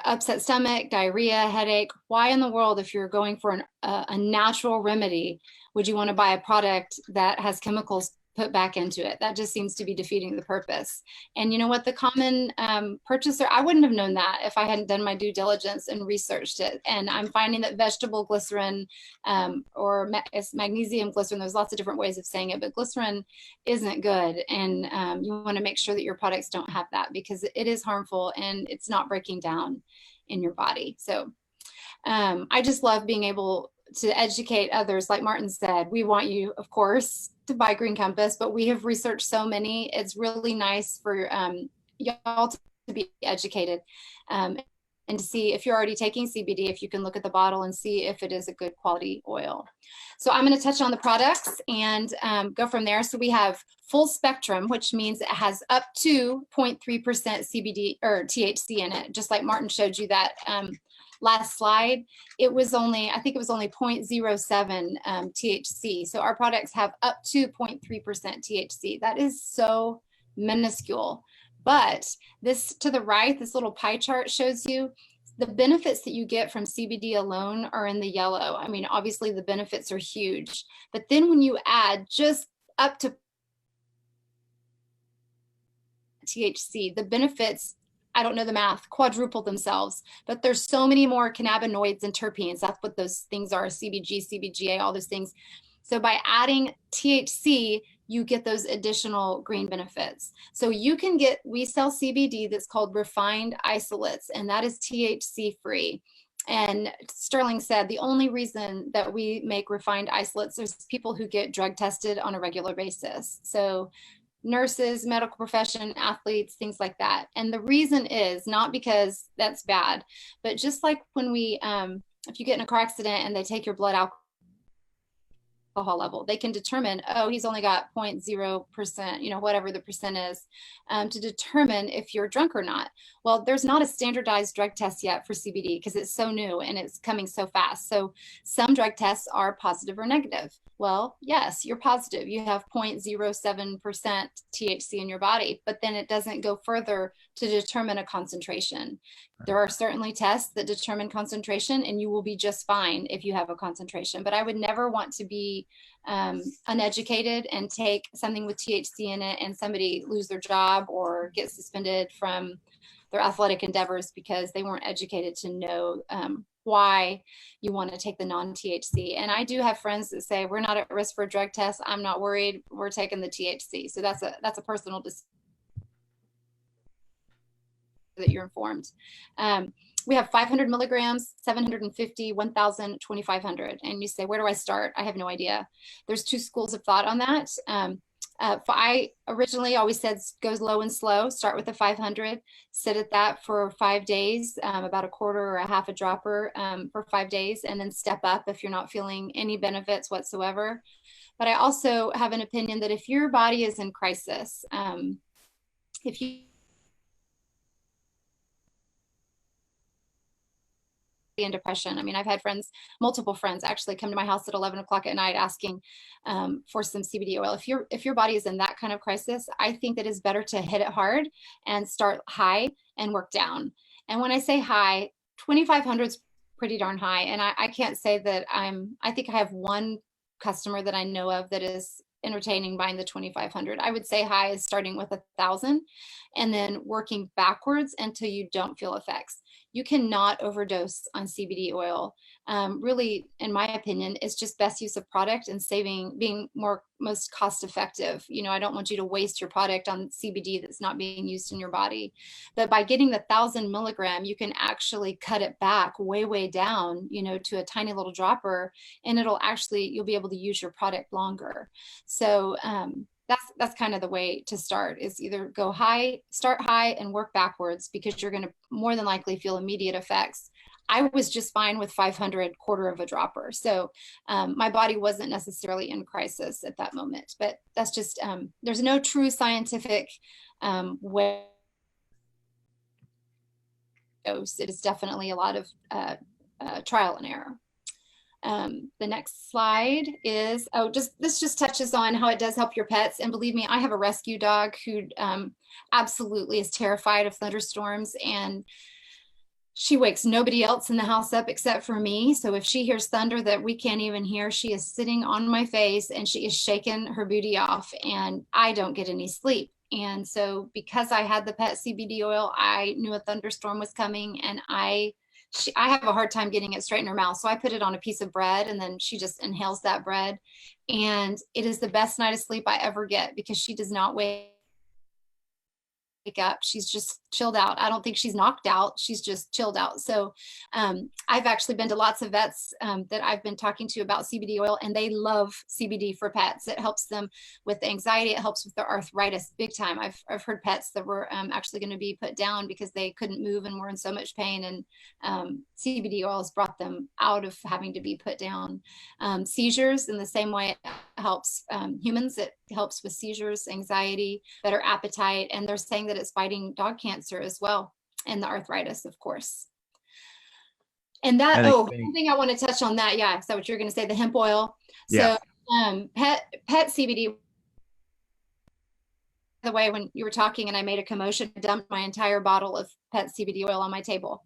upset stomach, diarrhea, headache. Why in the world, if you're going for a natural remedy, would you want to buy a product that has chemicals put back into it. That just seems to be defeating the purpose. And you know what, the common purchaser, I wouldn't have known that if I hadn't done my due diligence and researched it. And I'm finding that vegetable glycerin it's magnesium glycerin, there's lots of different ways of saying it, but glycerin isn't good. And you want to make sure that your products don't have that, because it is harmful and it's not breaking down in your body. So I just love being able to educate others. Like Martin said, we want you, of course, to buy Green Compass, but we have researched so many. It's really nice for y'all to be educated and to see if you're already taking CBD, if you can look at the bottle and see if it is a good quality oil. So I'm going to touch on the products and go from there. So we have full spectrum, which means it has up to 0.3% CBD or THC in it, just like Martin showed you that last slide. It was only, I think it was only 0.07 THC. So our products have up to 0.3% THC. That is so minuscule. But this to the right, this little pie chart shows you the benefits that you get from CBD alone are in the yellow. I mean, obviously the benefits are huge, but then when you add just up to THC, the benefits, I don't know the math, quadruple themselves, but there's so many more cannabinoids and terpenes. That's what those things are, CBG, CBGA, all those things. So by adding THC, you get those additional green benefits. So you can get, we sell CBD that's called refined isolates, and that is THC free. And Sterling said the only reason that we make refined isolates is people who get drug tested on a regular basis. So nurses, medical profession, athletes, things like that. And the reason is not because that's bad, but just like when we, if you get in a car accident and they take your blood alcohol level, they can determine, oh, he's only got 0.0%, you know, whatever the percent is, to determine if you're drunk or not. Well, there's not a standardized drug test yet for CBD because it's so new and it's coming so fast. So some drug tests are positive or negative. Well, yes, you're positive. You have 0.07% THC in your body, but then it doesn't go further to determine a concentration. There are certainly tests that determine concentration, and you will be just fine if you have a concentration. But I would never want to be uneducated and take something with THC in it and somebody lose their job or get suspended from their athletic endeavors because they weren't educated to know why you want to take the non-THC. And I do have friends that say, we're not at risk for a drug test. I'm not worried. We're taking the THC. So that's a personal decision that you're informed. We have 500 milligrams, 750, 1,000, 2,500. And you say, where do I start? I have no idea. There's two schools of thought on that. I originally always said goes low and slow, start with the 500, sit at that for 5 days, about a quarter or a half a dropper for 5 days, and then step up if you're not feeling any benefits whatsoever. But I also have an opinion that if your body is in crisis, if you and depression. I mean, I've had friends, multiple friends actually come to my house at 11 o'clock at night asking for some CBD oil. If your body is in that kind of crisis, I think that it's better to hit it hard and start high and work down. And when I say high, 2,500 is pretty darn high. And I can't say that I think I have one customer that I know of that is entertaining buying the 2,500. I would say high is starting with 1,000 and then working backwards until you don't feel effects. You cannot overdose on CBD oil. Really, in my opinion, it's just best use of product and being most cost effective. You know, I don't want you to waste your product on CBD that's not being used in your body. But by getting the 1,000 milligram, you can actually cut it back way down, you know, to a tiny little dropper, and you'll be able to use your product longer. So that's kind of the way to start, is either start high and work backwards, because you're going to more than likely feel immediate effects. I was just fine with 500, quarter of a dropper. So my body wasn't necessarily in crisis at that moment, but that's just, there's no true scientific way. It is definitely a lot of trial and error. The next slide is, this just touches on how it does help your pets. And believe me, I have a rescue dog who absolutely is terrified of thunderstorms, and she wakes nobody else in the house up except for me. So if she hears thunder that we can't even hear, she is sitting on my face and she is shaking her booty off, and I don't get any sleep. And so because I had the pet CBD oil, I knew a thunderstorm was coming, and I have a hard time getting it straight in her mouth. So I put it on a piece of bread, and then she just inhales that bread. And it is the best night of sleep I ever get, because she does not wake up. She's just chilled out. I don't think she's knocked out. She's just chilled out. So I've actually been to lots of vets that I've been talking to about CBD oil, and they love CBD for pets. It helps them with anxiety. It helps with their arthritis big time. I've heard pets that were actually going to be put down because they couldn't move and were in so much pain, and CBD oil has brought them out of having to be put down. Seizures, in the same way it helps humans, it helps with seizures, anxiety, better appetite, and they're saying that it's fighting dog cancer as well, and the arthritis, of course. And that, one thing I want to touch on that, yeah, is that what you're going to say, the hemp oil? Yeah. So pet CBD, the way when you were talking and I made a commotion, I dumped my entire bottle of pet CBD oil on my table.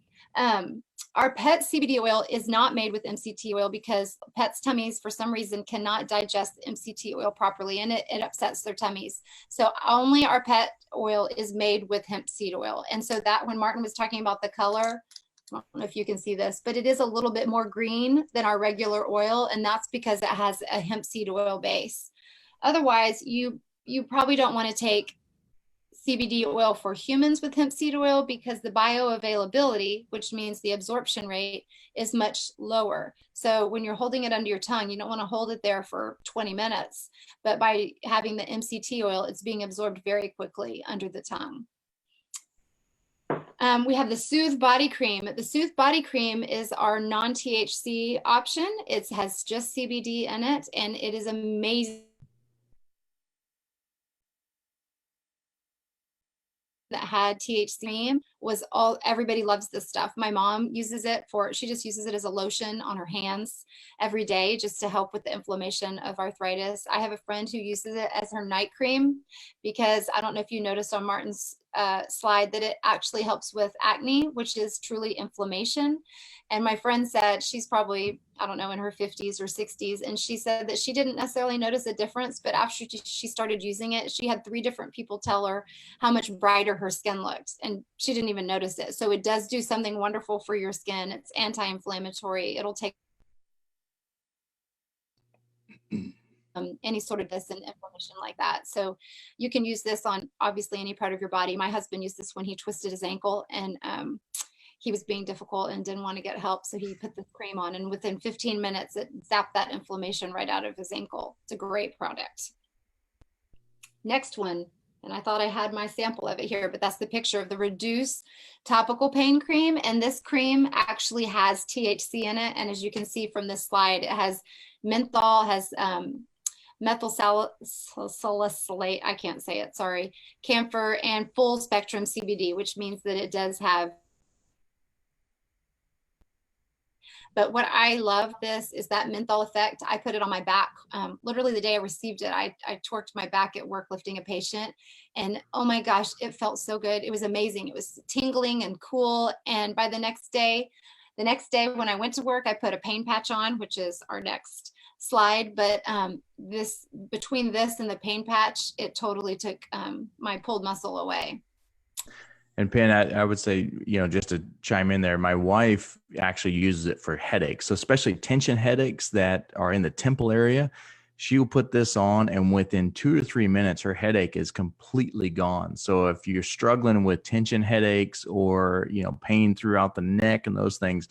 Our pet CBD oil is not made with MCT oil because pets' tummies, for some reason, cannot digest MCT oil properly, and it upsets their tummies. So only our pet oil is made with hemp seed oil. And so that, when Martin was talking about the color, I don't know if you can see this, but it is a little bit more green than our regular oil, and that's because it has a hemp seed oil base. Otherwise, you probably don't want to take CBD oil for humans with hemp seed oil, because the bioavailability, which means the absorption rate, is much lower. So when you're holding it under your tongue, you don't want to hold it there for 20 minutes. But by having the MCT oil, it's being absorbed very quickly under the tongue. We have the Soothe Body Cream. The Soothe Body Cream is our non-THC option. It has just CBD in it, and it is amazing. That had THC was all, everybody loves this stuff. My mom uses it she just uses it as a lotion on her hands every day, just to help with the inflammation of arthritis. I have a friend who uses it as her night cream, because I don't know if you noticed on Martin's slide that it actually helps with acne, which is truly inflammation. And my friend said, she's probably, I don't know, in her 50s or 60s, and she said that she didn't necessarily notice a difference, but after she started using it, she had 3 different people tell her how much brighter her skin looked, and she didn't even notice it. So it does do something wonderful for your skin. It's anti-inflammatory. It'll take any sort of this and inflammation like that. So you can use this on obviously any part of your body. My husband used this when he twisted his ankle, and he was being difficult and didn't want to get help. So he put this cream on, and within 15 minutes, it zapped that inflammation right out of his ankle. It's a great product. Next one. And I thought I had my sample of it here, but that's the picture of the Reduce Topical Pain Cream. And this cream actually has THC in it. And as you can see from this slide, it has menthol, has methyl salicylate, I can't say it, sorry, camphor, and full spectrum CBD, which means that it does have. But what I love this is that menthol effect. I put it on my back. Literally the day I received it, I torqued my back at work lifting a patient, and oh my gosh, it felt so good. It was amazing. It was tingling and cool. And by the next day when I went to work, I put a pain patch on, which is our next slide. But between this and the pain patch, it totally took my pulled muscle away. And Pam, I would say, just to chime in there, my wife actually uses it for headaches. So especially tension headaches that are in the temple area, she will put this on, and within 2 to 3 minutes, her headache is completely gone. So if you're struggling with tension headaches or, pain throughout the neck and those things,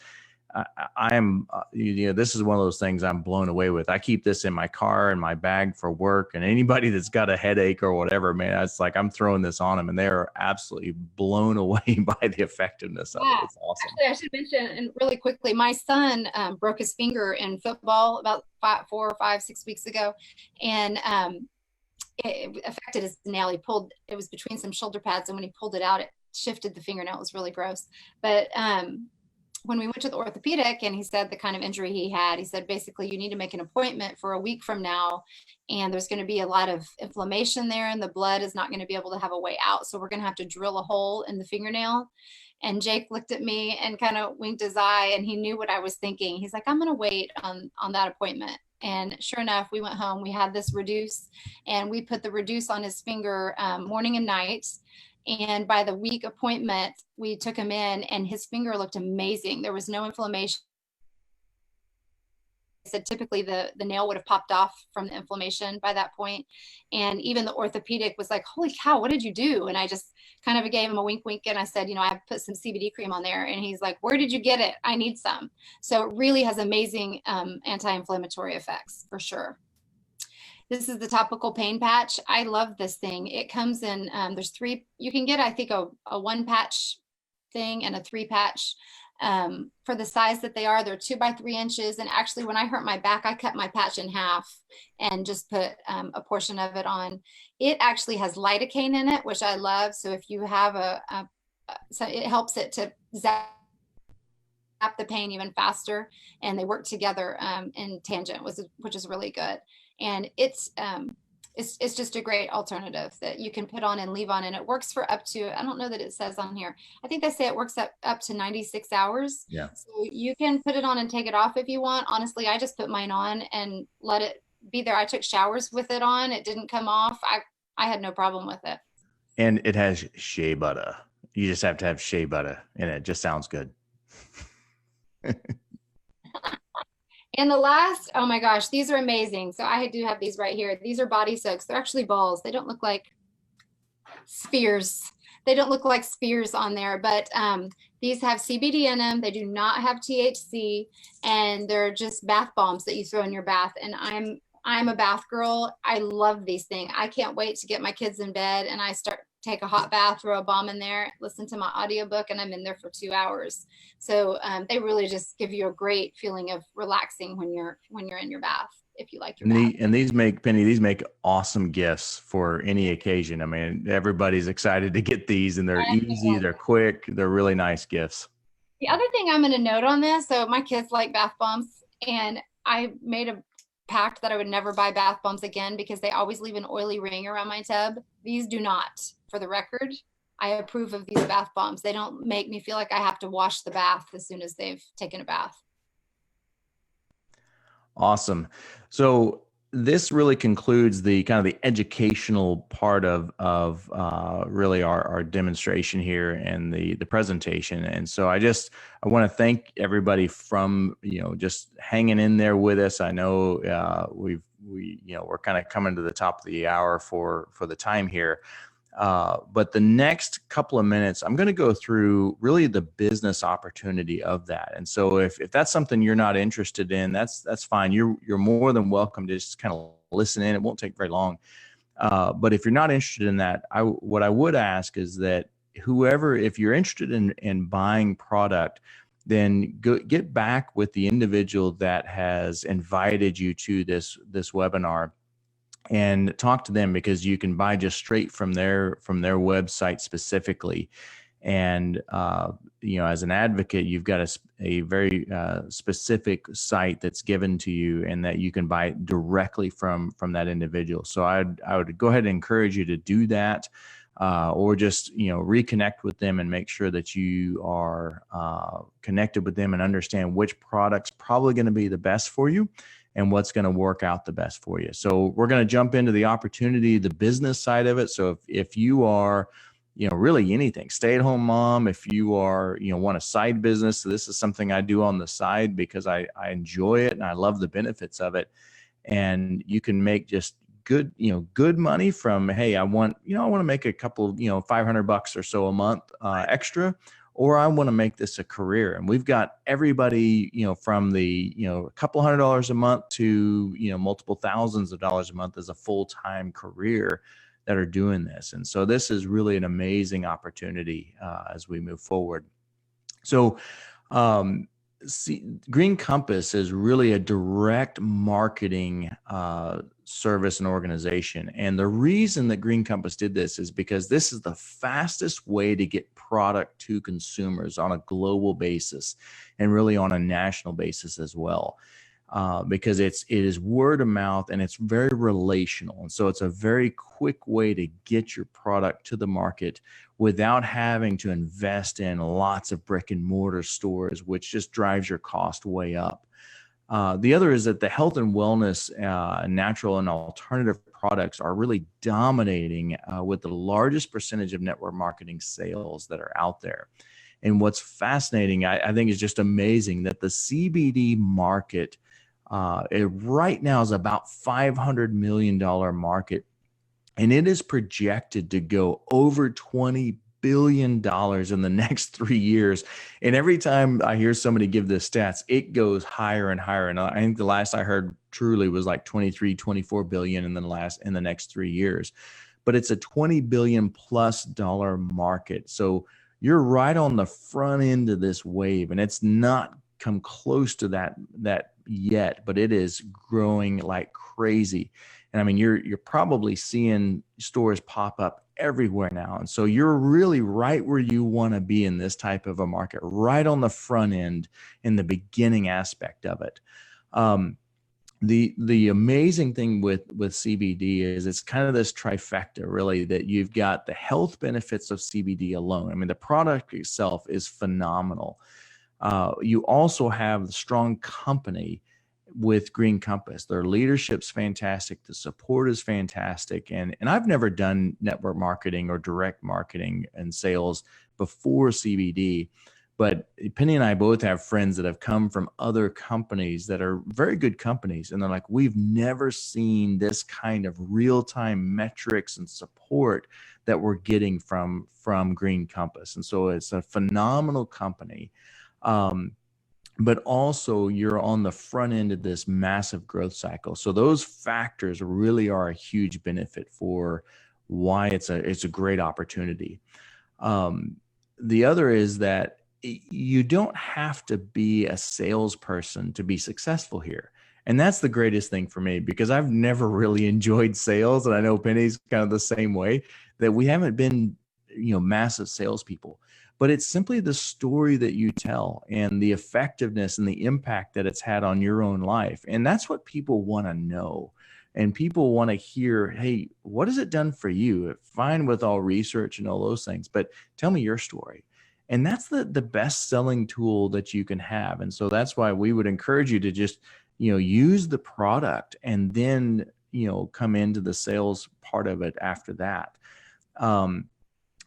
I am, this is one of those things I'm blown away with. I keep this in my car, in my bag for work, and anybody that's got a headache or whatever, man, it's like I'm throwing this on them, and they're absolutely blown away by the effectiveness of it. It's awesome. Actually, I should mention, and really quickly, my son broke his finger in football about 4 or 5, 6 weeks ago, and it affected his nail. It was between some shoulder pads, and when he pulled it out, it shifted the fingernail. It was really gross. But when we went to the orthopedic and he said the kind of injury he had, he said, basically, you need to make an appointment for a week from now. And there's going to be a lot of inflammation there, and the blood is not going to be able to have a way out. So we're going to have to drill a hole in the fingernail. And Jake looked at me and kind of winked his eye, and he knew what I was thinking. He's like, I'm going to wait on that appointment. And sure enough, we went home, we had this reduce, and we put the reduce on his finger morning and night. And by the week appointment, we took him in, and his finger looked amazing. There was no inflammation. Said typically the nail would have popped off from the inflammation by that point. And even the orthopedic was like, holy cow, what did you do? And I just kind of gave him a wink, and I said, I put some CBD cream on there. And he's like, where did you get it? I need some. So it really has amazing anti-inflammatory effects for sure. This is the topical pain patch. I love this thing. It comes in, there's 3, you can get, I think, a 1 patch thing and a 3 patch. For the size that they are, they're 2 by 3 inches. And actually, when I hurt my back, I cut my patch in half and just put a portion of it on. It actually has lidocaine in it, which I love. So if you have so it helps it to zap the pain even faster, and they work together in tangent, which is really good. And it's just a great alternative that you can put on and leave on, and it works for up to, I don't know that it says on here, I think they say it works up to 96 hours. Yeah. So you can put it on and take it off if you want. Honestly, I just put mine on and let it be there. I took showers with it on. It didn't come off. I had no problem with it. And it has shea butter. You just have to have shea butter in it. Just sounds good. And the last, oh my gosh, these are amazing. So I do have these right here. These are body soaks. They're actually balls. They don't look like spheres. They don't look like spheres on there, but these have CBD in them. They do not have THC, and they're just bath bombs that you throw in your bath. And I'm a bath girl. I love these things. I can't wait to get my kids in bed and I take a hot bath, throw a bomb in there, listen to my audiobook, and I'm in there for 2 hours. So they really just give you a great feeling of relaxing when you're in your bath, if you like your bath. And these make awesome gifts for any occasion. I mean, everybody's excited to get these, and they're easy, they're quick, they're really nice gifts. The other thing I'm going to note on this, so my kids like bath bombs, and I made a pact that I would never buy bath bombs again because they always leave an oily ring around my tub. These do not. For the record, I approve of these bath bombs. They don't make me feel like I have to wash the bath as soon as they've taken a bath. Awesome. So this really concludes the kind of the educational part of really our demonstration here and the presentation. And so I want to thank everybody from, just hanging in there with us. I know we're kind of coming to the top of the hour for the time here. But the next couple of minutes, I'm going to go through really the business opportunity of that. And so if that's something you're not interested in, that's fine. You're more than welcome to just kind of listen in. It won't take very long. But if you're not interested in that, what I would ask is that if you're interested in buying product, then get back with the individual that has invited you to this webinar and talk to them, because you can buy just straight from their website specifically. And, as an advocate, you've got a very specific site that's given to you and that you can buy directly from that individual. So I would go ahead and encourage you to do that, or just, reconnect with them and make sure that you are connected with them and understand which product's probably going to be the best for you and what's going to work out the best for you. So we're going to jump into the opportunity, the business side of it. So if you are, really anything, stay-at-home mom, if you are, want a side business, so this is something I do on the side because I enjoy it and I love the benefits of it. And you can make just good money from, hey, I want to make a couple, $500 or so a month extra, or I want to make this a career. And we've got everybody, from the, a couple $100 a month to, multiple thousands of dollars a month as a full-time career that are doing this. And so this is really an amazing opportunity as we move forward. So Green Compass is really a direct marketing service and organization. And the reason that Green Compass did this is because this is the fastest way to get product to consumers on a global basis and really on a national basis as well. because it is word of mouth and it's very relational. And so it's a very quick way to get your product to the market without having to invest in lots of brick and mortar stores, which just drives your cost way up. The other is that the health and wellness, natural and alternative products are really dominating with the largest percentage of network marketing sales that are out there. And what's fascinating, I think, is just amazing that the CBD market right now is about $500 million market, and it is projected to go over $20 billion in the next 3 years. And every time I hear somebody give the stats, it goes higher and higher. And I think the last I heard truly was like 23, 24 billion in the next 3 years. But it's a $20 billion plus market. So you're right on the front end of this wave, and it's not come close to that yet, but it is growing like crazy. And I mean, you're probably seeing stores pop up everywhere now. And so you're really right where you want to be in this type of a market, right on the front end in the beginning aspect of it. The amazing thing with CBD is it's kind of this trifecta, really, that you've got the health benefits of CBD alone. I mean, the product itself is phenomenal. You also have the strong company with Green Compass. Their leadership's fantastic. The support is fantastic. And I've never done network marketing or direct marketing and sales before CBD, but Penny and I both have friends that have come from other companies that are very good companies. And they're like, we've never seen this kind of real-time metrics and support that we're getting from Green Compass. And so it's a phenomenal company. But also you're on the front end of this massive growth cycle. So those factors really are a huge benefit for why it's a great opportunity. The other is that you don't have to be a salesperson to be successful here. And that's the greatest thing for me, because I've never really enjoyed sales. And I know Penny's kind of the same way, that we haven't been, massive salespeople. But it's simply the story that you tell and the effectiveness and the impact that it's had on your own life. And that's what people want to know. And people want to hear, hey, what has it done for you? Fine with all research and all those things, but tell me your story. And that's the best selling tool that you can have. And so that's why we would encourage you to just, use the product and then, come into the sales part of it after that.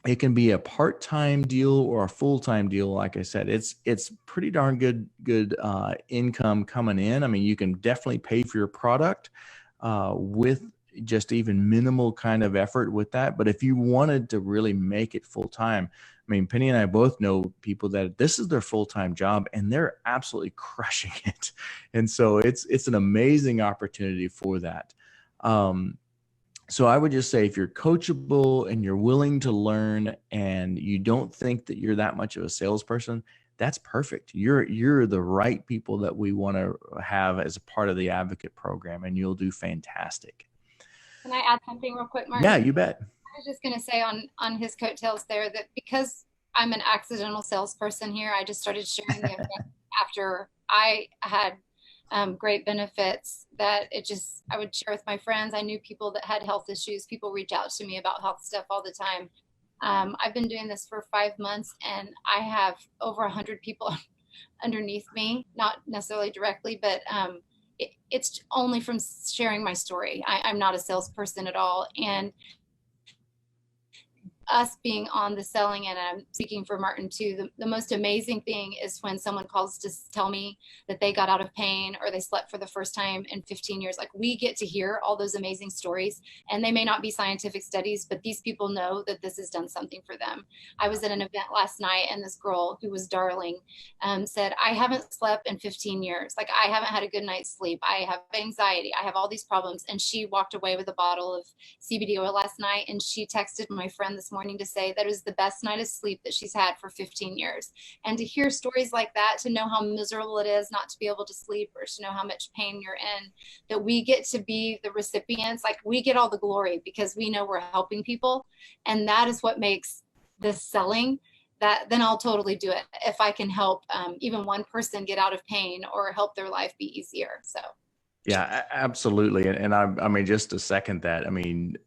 It can be a part-time deal or a full-time deal. Like I said, it's pretty darn good income coming in. I mean, you can definitely pay for your product with just even minimal kind of effort with that. But if you wanted to really make it full-time, I mean, Penny and I both know people that this is their full-time job and they're absolutely crushing it. And so it's an amazing opportunity for that. So I would just say, if you're coachable and you're willing to learn and you don't think that you're that much of a salesperson, that's perfect. You're the right people that we want to have as a part of the advocate program, and you'll do fantastic. Can I add something real quick, Mark? Yeah, you bet. I was just going to say on his coattails there that because I'm an accidental salesperson here, I just started sharing the event after I had great benefits that I would share with my friends. I knew people that had health issues. People reach out to me about health stuff all the time. I've been doing this for 5 months and I have over 100 people underneath me, not necessarily directly, but it's only from sharing my story. I'm not a salesperson at all. And us being on the selling, and I'm speaking for Martin too, the most amazing thing is when someone calls to tell me that they got out of pain or they slept for the first time in 15 years. Like, we get to hear all those amazing stories, and they may not be scientific studies, but these people know that this has done something for them. I was at an event last night and this girl who was darling said, I haven't slept in 15 years. Like, I haven't had a good night's sleep. I have anxiety. I have all these problems. And she walked away with a bottle of CBD oil last night. And she texted my friend this morning to say that it was the best night of sleep that she's had for 15 years. And to hear stories like that, to know how miserable it is not to be able to sleep, or to know how much pain you're in, that we get to be the recipients, like we get all the glory because we know we're helping people. And that is what makes this selling then I'll totally do it if I can help even one person get out of pain or help their life be easier. So. Yeah, absolutely. And I mean, just to second that, I mean,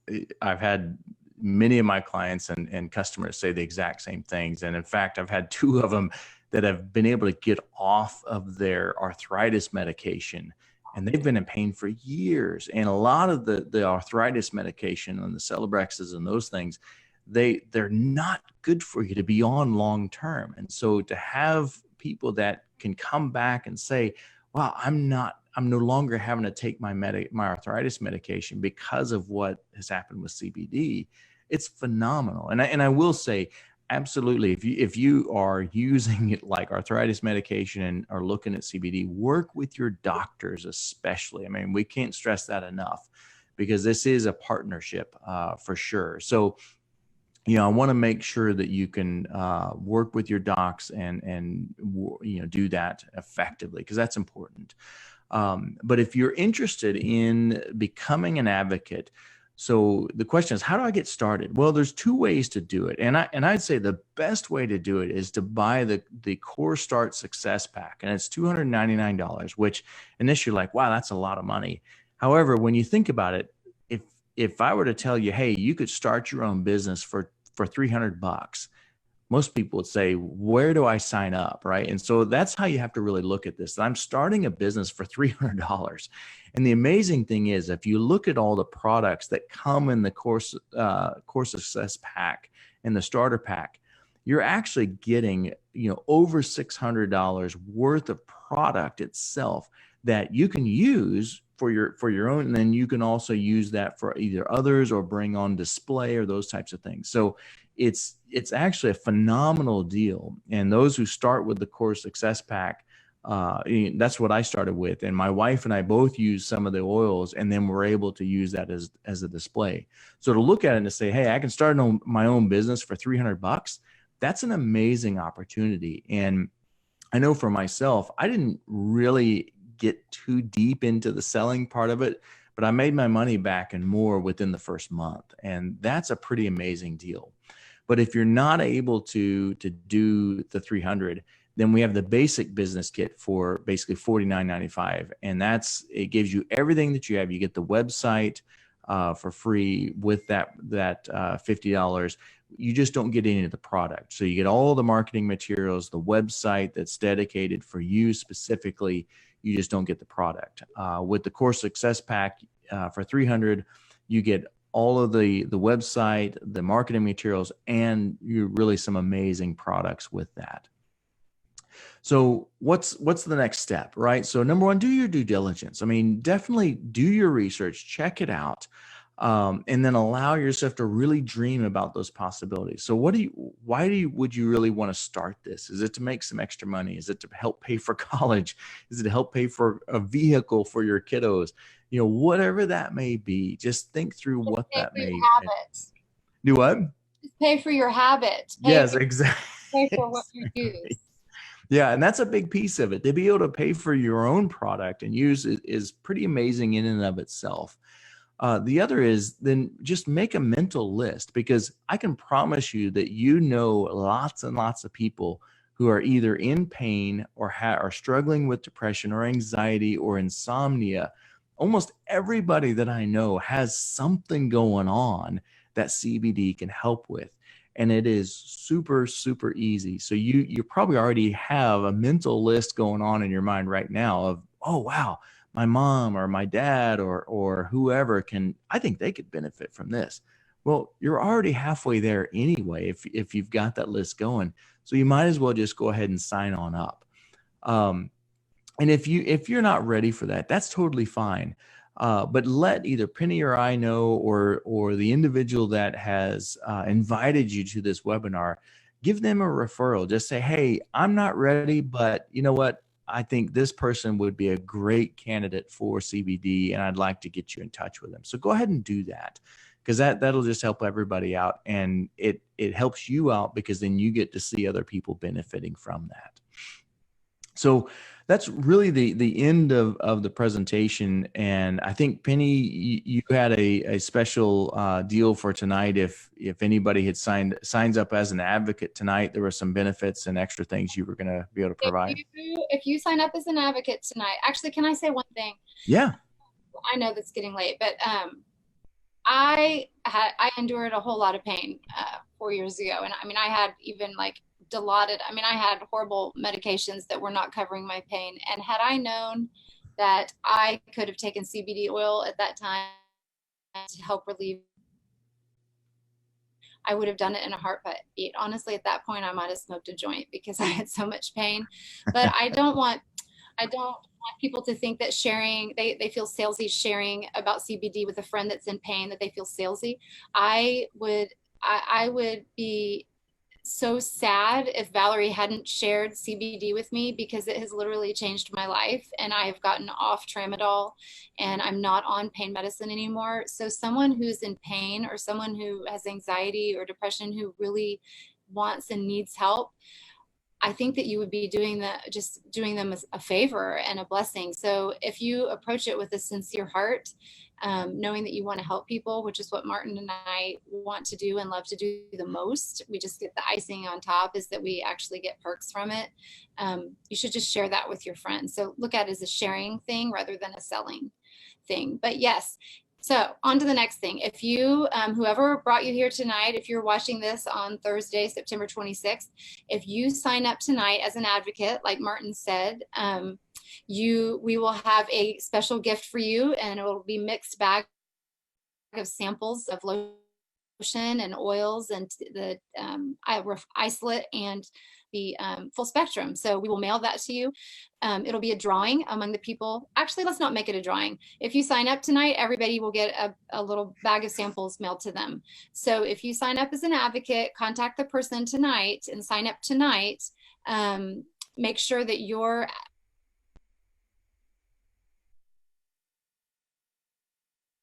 I've had many of my clients and customers say the exact same things. And in fact, I've had two of them that have been able to get off of their arthritis medication, and they've been in pain for years. And a lot of the arthritis medication and the Celebrexes and those things, they're not good for you to be on long term. And so to have people that can come back and say, wow, I'm no longer having to take my arthritis medication because of what has happened with CBD. It's phenomenal. And I will say, absolutely, if you are using it like arthritis medication and are looking at CBD, work with your doctors especially. I mean, we can't stress that enough, because this is a partnership for sure. So, I want to make sure that you can work with your docs and do that effectively, because that's important. But if you're interested in becoming an advocate, so the question is, how do I get started? Well, there's two ways to do it. And I'd say the best way to do it is to buy the Core Start Success Pack. And it's $299, which initially like, wow, that's a lot of money. However, when you think about it, if I were to tell you, hey, you could start your own business for $300, most people would say, where do I sign up? Right. And so that's how you have to really look at this. I'm starting a business for $300. And the amazing thing is, if you look at all the products that come in the Core Success Pack and the Starter Pack, you're actually getting, over $600 worth of product itself that you can use for your own. And then you can also use that for either others or bring on display or those types of things. So it's actually a phenomenal deal. And those who start with the Core Success Pack, that's what I started with. And my wife and I both use some of the oils, and then we're able to use that as a display. So to look at it and to say, hey, I can start my own business for $300, that's an amazing opportunity. And I know for myself, I didn't really get too deep into the selling part of it, but I made my money back and more within the first month. And that's a pretty amazing deal. But if you're not able to do the 300, then we have the basic business kit for basically $49.95. And it gives you everything that you have. You get the website for free with that $50. You just don't get any of the product. So you get all the marketing materials, the website that's dedicated for you specifically. You just don't get the product. With the Core Success Pack for $300, you get all of the website, the marketing materials, and really some amazing products with that. So what's the next step, right? So number one, do your due diligence. I mean, definitely do your research, check it out, and then allow yourself to really dream about those possibilities. So would you really want to start this? Is it to make some extra money? Is it to help pay for college? Is it to help pay for a vehicle for your kiddos? Whatever that may be, just think through what that may be. Do what? Just pay for your habit. Yes, exactly. Pay for what you use. Yeah, and that's a big piece of it. To be able to pay for your own product and use it is pretty amazing in and of itself. The other is then just make a mental list, because I can promise you that lots and lots of people who are either in pain or are struggling with depression or anxiety or insomnia. Almost everybody that I know has something going on that CBD can help with. And it is super, super easy. So you probably already have a mental list going on in your mind right now of, oh, wow, my mom or my dad or whoever I think they could benefit from this. Well, you're already halfway there anyway if you've got that list going. So you might as well just go ahead and sign on up. And if you're not ready for that, that's totally fine. But let either Penny or I know, or the individual that has invited you to this webinar, give them a referral. Just say, hey, I'm not ready, but you know what? I think this person would be a great candidate for CBD, and I'd like to get you in touch with them. So go ahead and do that, because that'll just help everybody out, and it helps you out, because then you get to see other people benefiting from that. So that's really the end of the presentation. And I think Penny, you had a special deal for tonight. If anybody had signs up as an advocate tonight, there were some benefits and extra things you were going to be able to provide. If you sign up as an advocate tonight, actually, can I say one thing? Yeah. I know that's getting late, but I endured a whole lot of pain 4 years ago, and I mean, I had even like Dilaudid. I mean, I had horrible medications that were not covering my pain, and had I known that I could have taken CBD oil at that time to help relieve, I would have done it in a heartbeat. Honestly, at that point, I might have smoked a joint because I had so much pain. But I don't want people to think that sharing, they feel salesy sharing about CBD with a friend that's in pain, that they feel salesy. I would be so sad if Valerie hadn't shared CBD with me, because it has literally changed my life, and I have gotten off tramadol and I'm not on pain medicine anymore. So someone who's in pain, or someone who has anxiety or depression, who really wants and needs help, I think that you would be doing them a favor and a blessing. So if you approach it with a sincere heart, knowing that you want to help people, which is what Martin and I want to do and love to do the most, we just get the icing on top, is that we actually get perks from it. You should just share that with your friends. So look at it as a sharing thing rather than a selling thing. But yes, so on to the next thing. If you, whoever brought you here tonight, if you're watching this on Thursday, September 26th, if you sign up tonight as an advocate, like Martin said, we will have a special gift for you, and it will be mixed bag of samples of lotion and oils and the isolate and the full spectrum. So we will mail that to you. It'll be a drawing among the people. Actually, let's not make it a drawing. If you sign up tonight, everybody will get a little bag of samples mailed to them. So if you sign up as an advocate, contact the person tonight and sign up tonight. Make sure that you're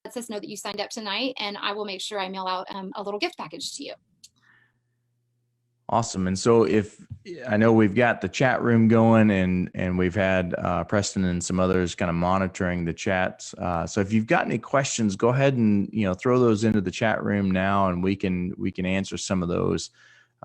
lets us know that you signed up tonight, and I will make sure I mail out a little gift package to you. Awesome. And so I know we've got the chat room going, and we've had Preston and some others kind of monitoring the chats. So if you've got any questions, go ahead and throw those into the chat room now, and we can answer some of those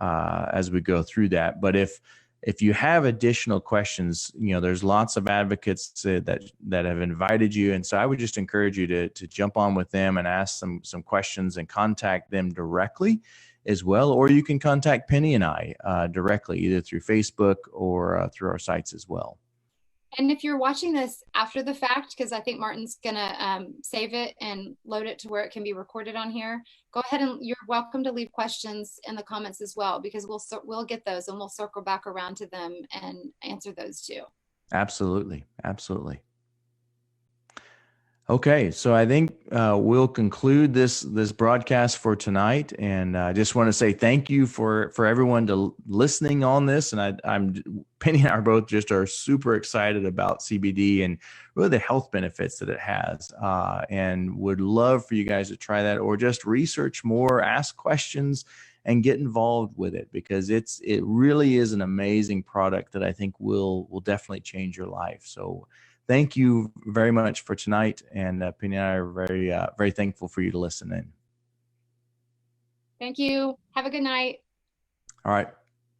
as we go through that. But if you have additional questions, there's lots of advocates that have invited you, and so I would just encourage you to jump on with them and ask some questions and contact them directly as well, or you can contact Penny and I directly, either through Facebook or through our sites as well. And if you're watching this after the fact, because I think Martin's gonna save it and load it to where it can be recorded on here, go ahead and you're welcome to leave questions in the comments as well, because we'll get those and we'll circle back around to them and answer those too. Absolutely, absolutely. Okay, so I think we'll conclude this broadcast for tonight, and I just want to say thank you for everyone listening on this. And I'm Penny and I both just are super excited about CBD and really the health benefits that it has, and would love for you guys to try that, or just research more, ask questions, and get involved with it, because it really is an amazing product that I think will definitely change your life. So thank you very much for tonight, and Penny and I are very, very thankful for you to listen in. Thank you. Have a good night. All right.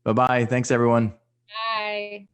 Bye-bye. Thanks, everyone. Bye.